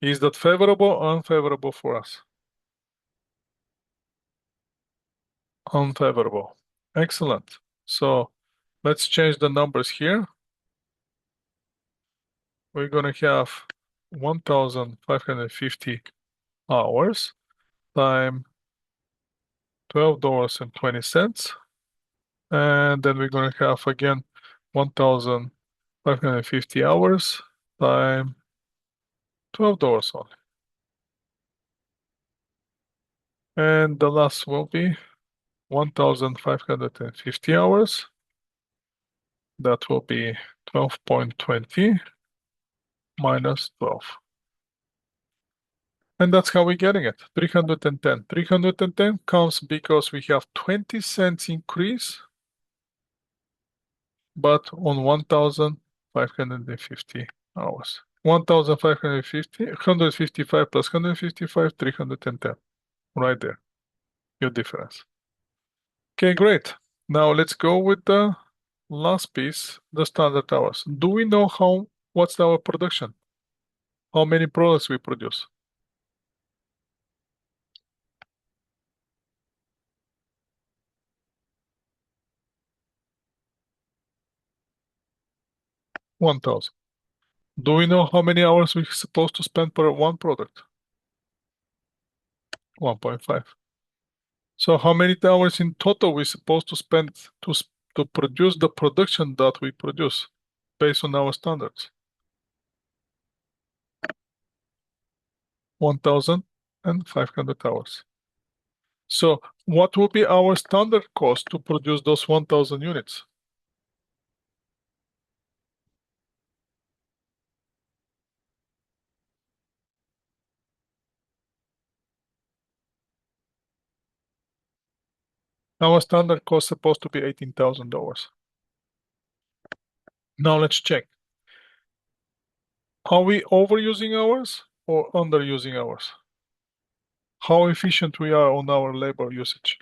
Is that favorable or unfavorable for us? Unfavorable. Excellent. So let's change the numbers here. We're going to have 1,550 hours times $12.20. And then we're going to have again 1,550 hours times $12 only. And the last will be 1,550 hours. That will be 12.20 minus 12. And that's how we're getting it, 310. 310 comes because we have 20 cents increase, but on 1,550 hours. 1,550, 155 plus 155, 310. Right there, your difference. Okay, great. Now let's go with the last piece, the standard hours. Do we know what's our production? How many products we produce? 1,000. Do we know how many hours we're supposed to spend per one product? 1.5. So how many hours in total we supposed to spend to produce the production that we produce based on our standards? 1,500 hours. So what will be our standard cost to produce those 1,000 units? Our standard cost supposed to be $18,000. Now let's check. Are we overusing hours or underusing hours? How efficient we are on our labor usage?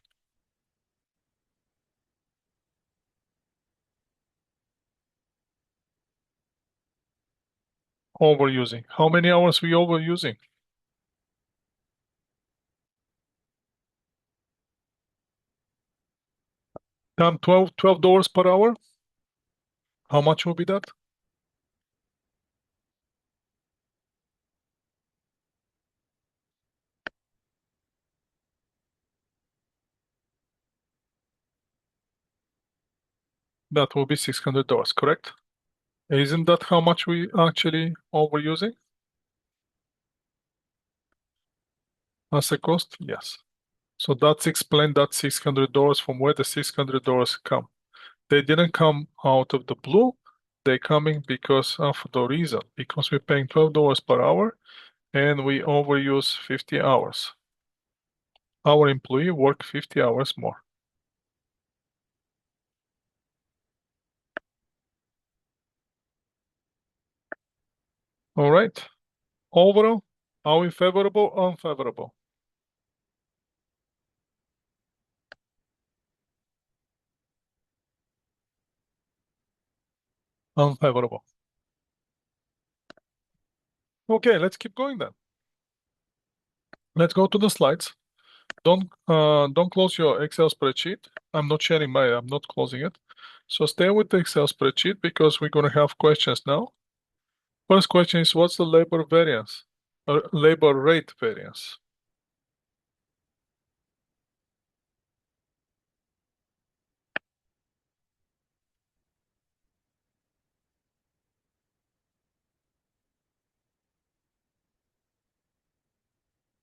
Overusing. How many hours we overusing? Done $12 per hour. How much will be that? That will be $600, correct? Isn't that how much we actually overusing as a cost? Yes. So that's explained that $600 from where the $600 come. They didn't come out of the blue. they coming because of the reason, because we're paying $12 per hour and we overuse 50 hours. Our employee work 50 hours more. All right. Overall, are we favorable or unfavorable? Unfavorable. Okay, let's keep going then. Let's go to the slides. Don't close your Excel spreadsheet. I'm not sharing I'm not closing it. So stay with the Excel spreadsheet because we're gonna have questions now. First question is, what's the labor variance? Labor rate variance.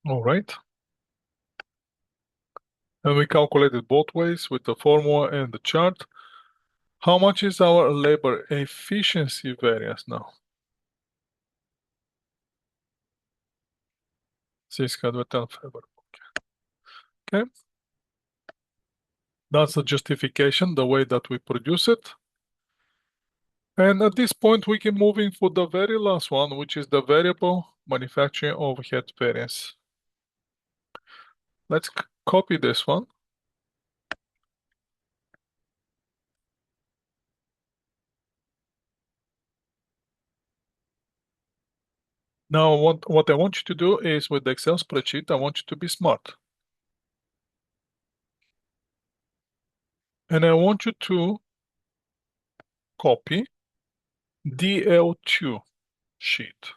All right. And we calculated both ways with the formula and the chart. How much is our labor efficiency variance now? 610 favorable. Okay. That's the justification, the way that we produce it. And at this point, we can move in for the very last one, which is the variable manufacturing overhead variance. Let's copy this one. Now, what I want you to do is with the Excel spreadsheet, I want you to be smart. And I want you to copy DL2 sheet.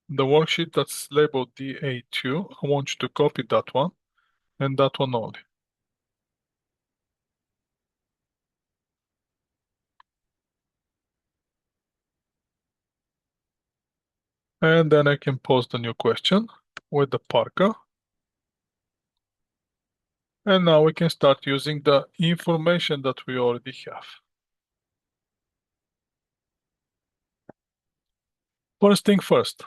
The worksheet that's labeled DA2, I want you to copy that one and that one only. And then I can post the new question with the Parka. And now we can start using the information that we already have. First thing first.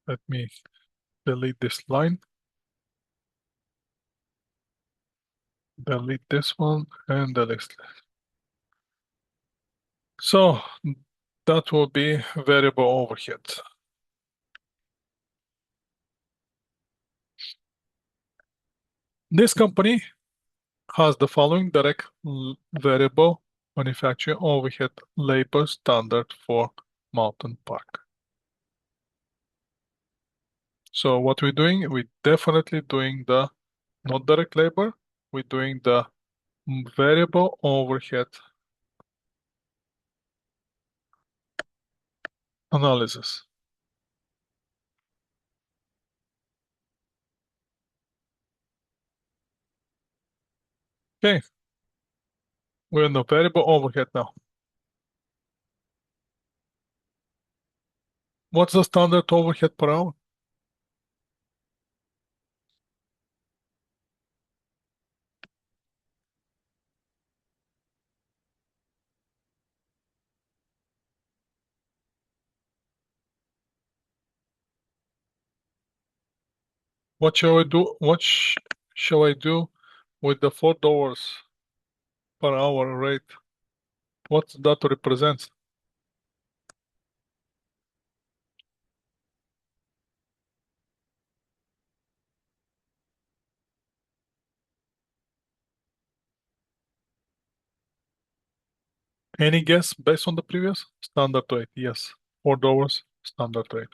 Let me delete this line. Delete this one and delete this. So that will be variable overhead. This company has the following direct variable manufacturing overhead labor standard for Mountain Park. So what we're doing, we're definitely doing the not direct labor, we're doing the variable overhead analysis. Okay, we're in the variable overhead now. What's the standard overhead per hour? What shall I do? Shall I do with the $4 per hour rate? What that represents? Any guess based on the previous? Standard rate, yes. $4 standard rate.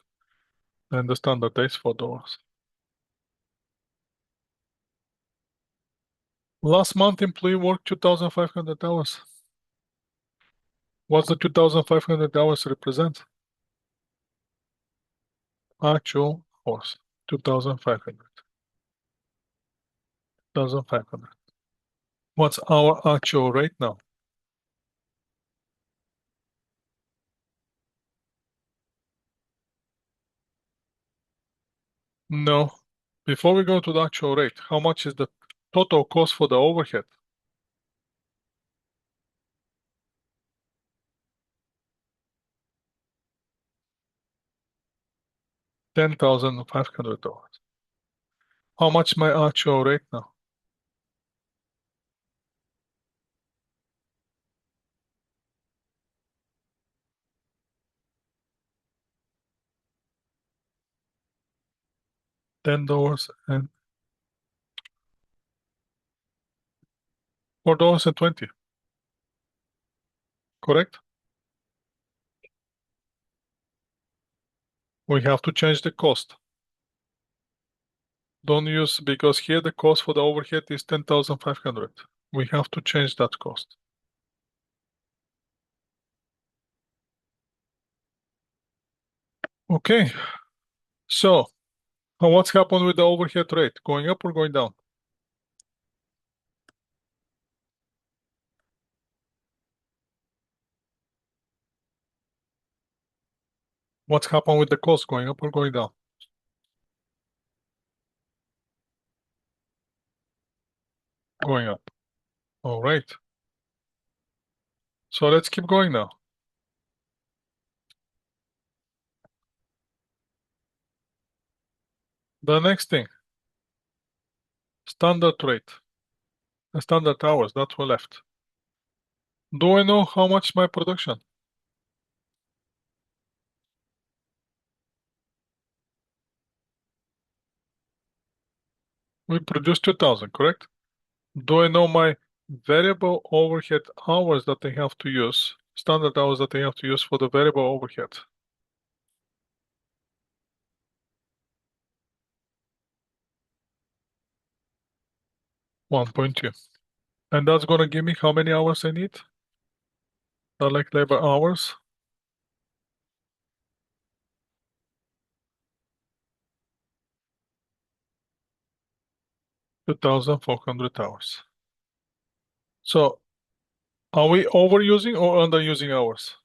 And the standard rate is $4. Last month, employee worked 2,500 hours. What's the 2,500 hours represent? Actual hours, 2,500. 2,500. What's our actual rate now? No. Before we go to the actual rate, how much is the total cost for the overhead? 10,500 dollars. How much my actual rate now? $10 and $4.20. Correct? We have to change the cost. Don't use, because here the cost for the overhead is 10,500. We have to change that cost. Okay. So what's happened with the overhead rate? Going up or going down? What's happened with the cost? Going up or going down? Going up. All right. So let's keep going now. The next thing, standard rate, the standard hours that were left. Do I know how much my production? We produced 2,000, correct? Do I know my variable overhead hours that I have to use, standard hours that I have to use for the variable overhead? 1.2. And that's gonna give me how many hours I need? Like labor hours? 2,400 hours. So are we overusing or underusing hours?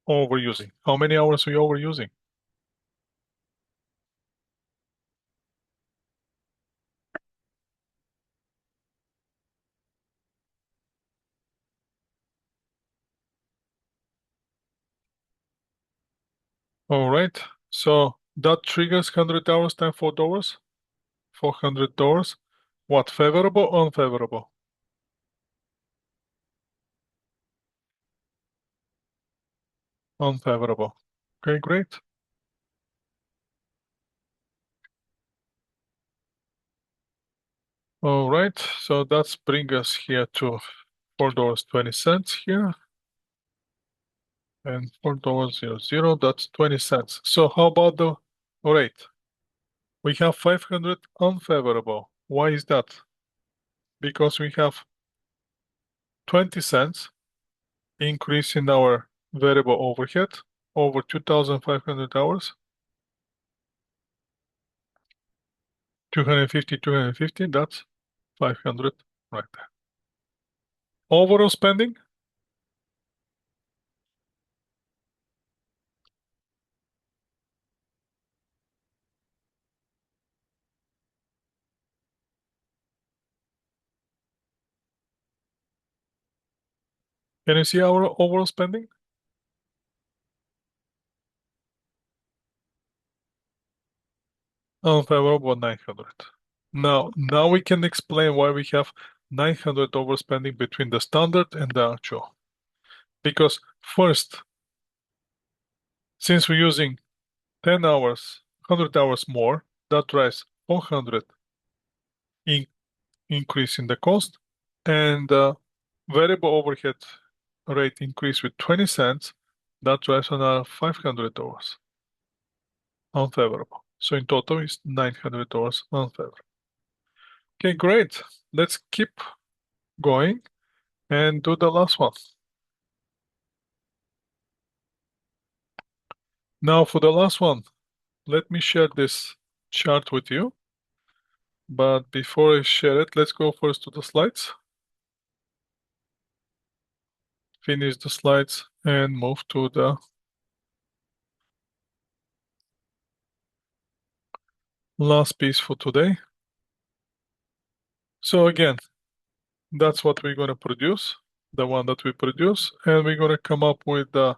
Overusing. How many hours are we overusing? All right. So that triggers 100 hours times $4. $400. What, favorable or unfavorable? Unfavorable. Okay, great. All right, so that's bring us here to $4.20 here. And $4.00, that's 20 cents. So how about the rate? We have 500 unfavorable. Why is that? Because we have 20 cents increase in our variable overhead over 2,500 hours. 250, that's 500 right there. Overall spending, can you see our overall spending? Unfavorable 900. Now we can explain why we have 900 overspending between the standard and the actual. Because first, since we're using 10 hours, 100 hours more, that drives 400 in increase in the cost, and variable overhead rate increase with 20 cents, that drives another $500 unfavorable. So in total, it's $900 unfavorable. Okay, great. Let's keep going and do the last one. Now for the last one, let me share this chart with you. But before I share it, let's go first to the slides. finish the slides and move to the last piece for today. So again, that's what we're going to produce, the one that we produce, and we're going to come up with the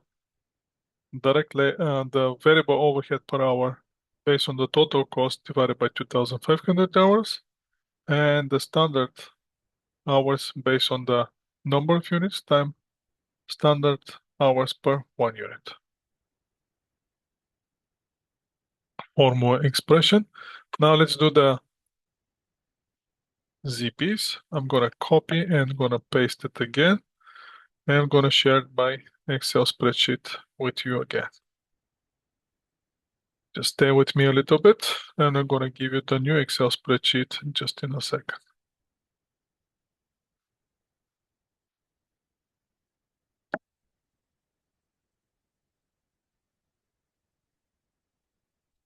the variable overhead per hour based on the total cost divided by 2,500 hours, and the standard hours based on the number of units time standard hours per 1 unit. Formula expression. Now let's do the ZPs. I'm gonna copy and gonna paste it again. And I'm gonna share my Excel spreadsheet with you again. Just stay with me a little bit, and I'm gonna give you the new Excel spreadsheet just in a second.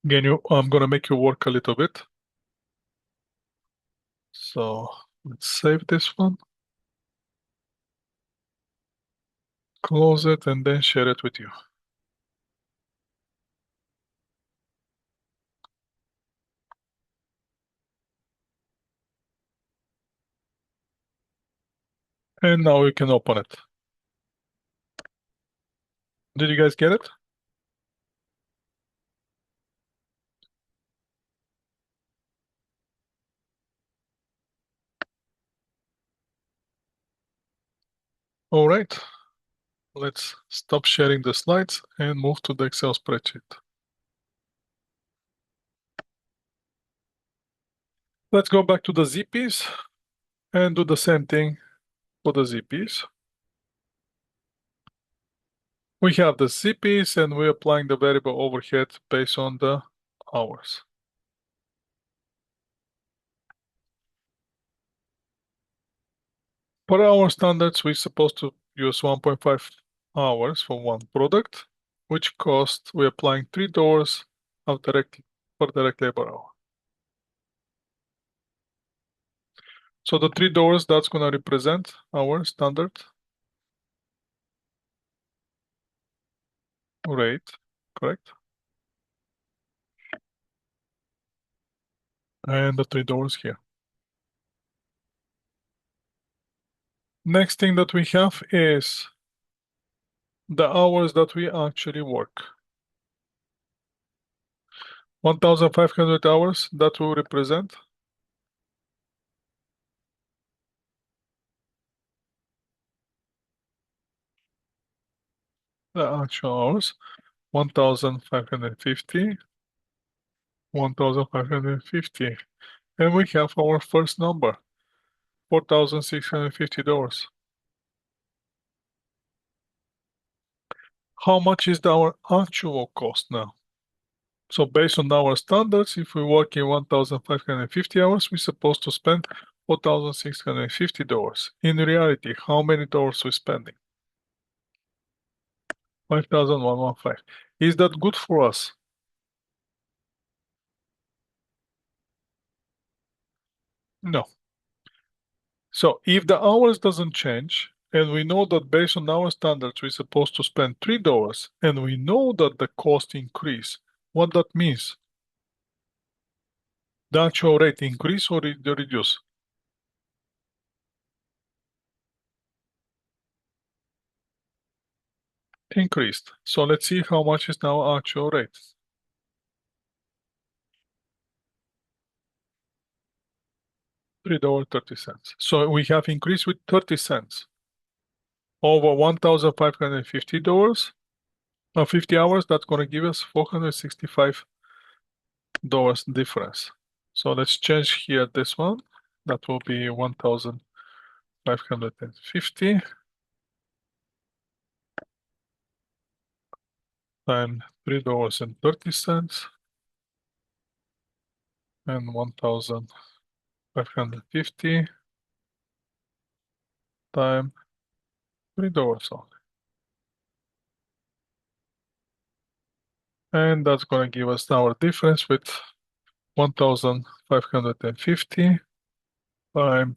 Again, I'm gonna make you work a little bit. So let's save this one, close it, and then share it with you. And now we can open it. Did you guys get it? All right. Let's stop sharing the slides and move to the Excel spreadsheet. Let's go back to the ZPs and do the same thing for the ZPs. We have the ZPs and we're applying the variable overhead based on the hours. Per hour standards, we're supposed to use 1.5 hours for one product, which cost we're applying $3 of per direct labor hour. So the $3, that's going to represent our standard rate, correct? And the $3 here. Next thing that we have is the hours that we actually work. 1,500 hours, that will represent the actual hours. 1,550, 1,550. And we have our first number, $4,650. How much is our actual cost now? So based on our standards, if we work in 1,550 hours, we're supposed to spend $4,650. In reality, how many dollars we spending? 5,115. Is that good for us? No. So if the hours doesn't change, and we know that based on our standards, we're supposed to spend $3, and we know that the cost increase, what that means? The actual rate increase or reduce? Increased. So let's see how much is now actual rate. $3.30. So we have increased with 30 cents over $1,550 or 50 hours. That's going to give us $465 difference. So let's change here this one. That will be 1,550 times $3.30 and 1,550 times $3 only. And that's going to give us our difference with 1,550 times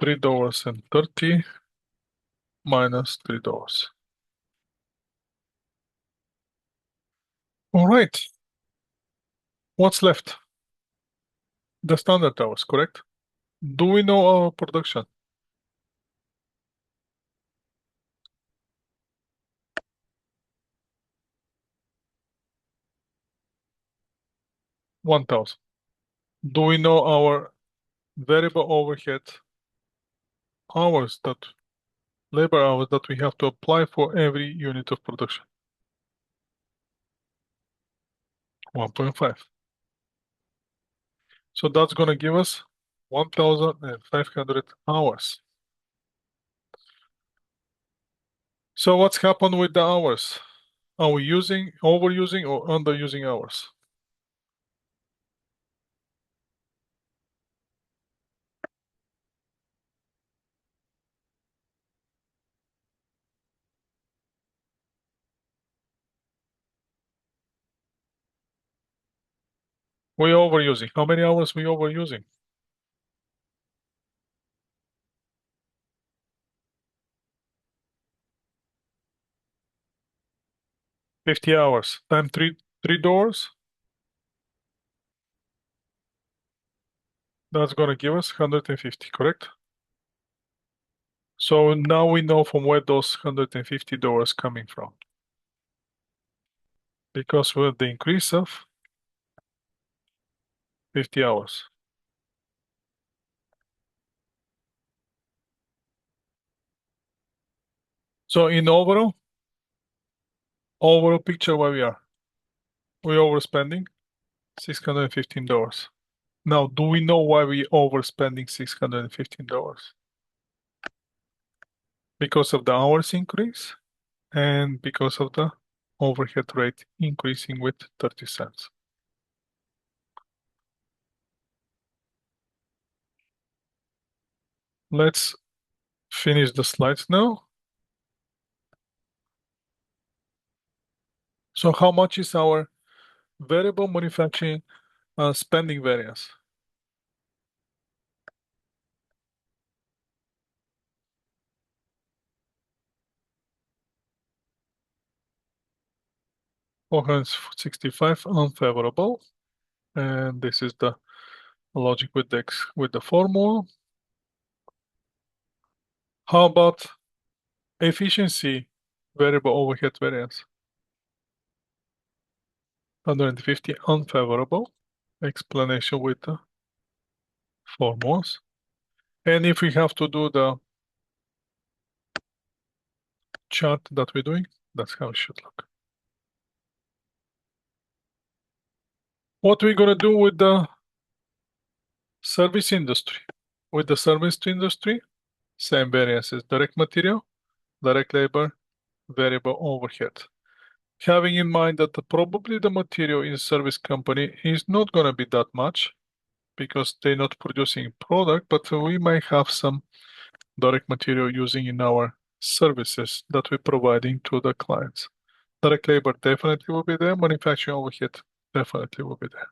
$3.30 minus $3. All right. What's left? The standard hours, correct? Do we know our production? $1,000. Do we know our variable overhead hours that labor hours that we have to apply for every unit of production? 1.5. So that's going to give us 1,500 hours. So what's happened with the hours? Are we using, overusing, or underusing hours? We're overusing. How many hours we overusing? 50 hours times three doors. That's going to give us 150, correct? So now we know from where those $150 coming from. Because with the increase of 50 hours. So in overall picture where we are, we're overspending $615. Now, do we know why we overspending $615? Because of the hours increase and because of the overhead rate increasing with 30 cents. Let's finish the slides now. So how much is our variable manufacturing spending variance? $465 unfavorable, and this is the logic with the formula. How about efficiency variable overhead variance? 150 unfavorable. Explanation with the formulas. And if we have to do the chart that we're doing, that's how it should look. What we're gonna do with the service industry? With the service industry, same variances: direct material, direct labor, variable overhead. Having in mind that probably the material in service company is not gonna be that much because they're not producing product, but we might have some direct material using in our services that we're providing to the clients. Direct labor definitely will be there. Manufacturing overhead definitely will be there.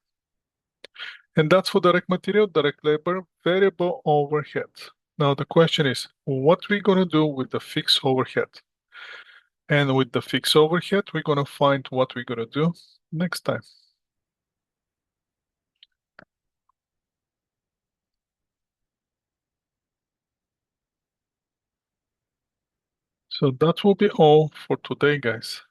And that's for direct material, direct labor, variable overhead. Now the question is, what we gonna do with the fixed overhead? And with the fixed overhead, we're gonna find what we're gonna do next time. So that will be all for today, guys.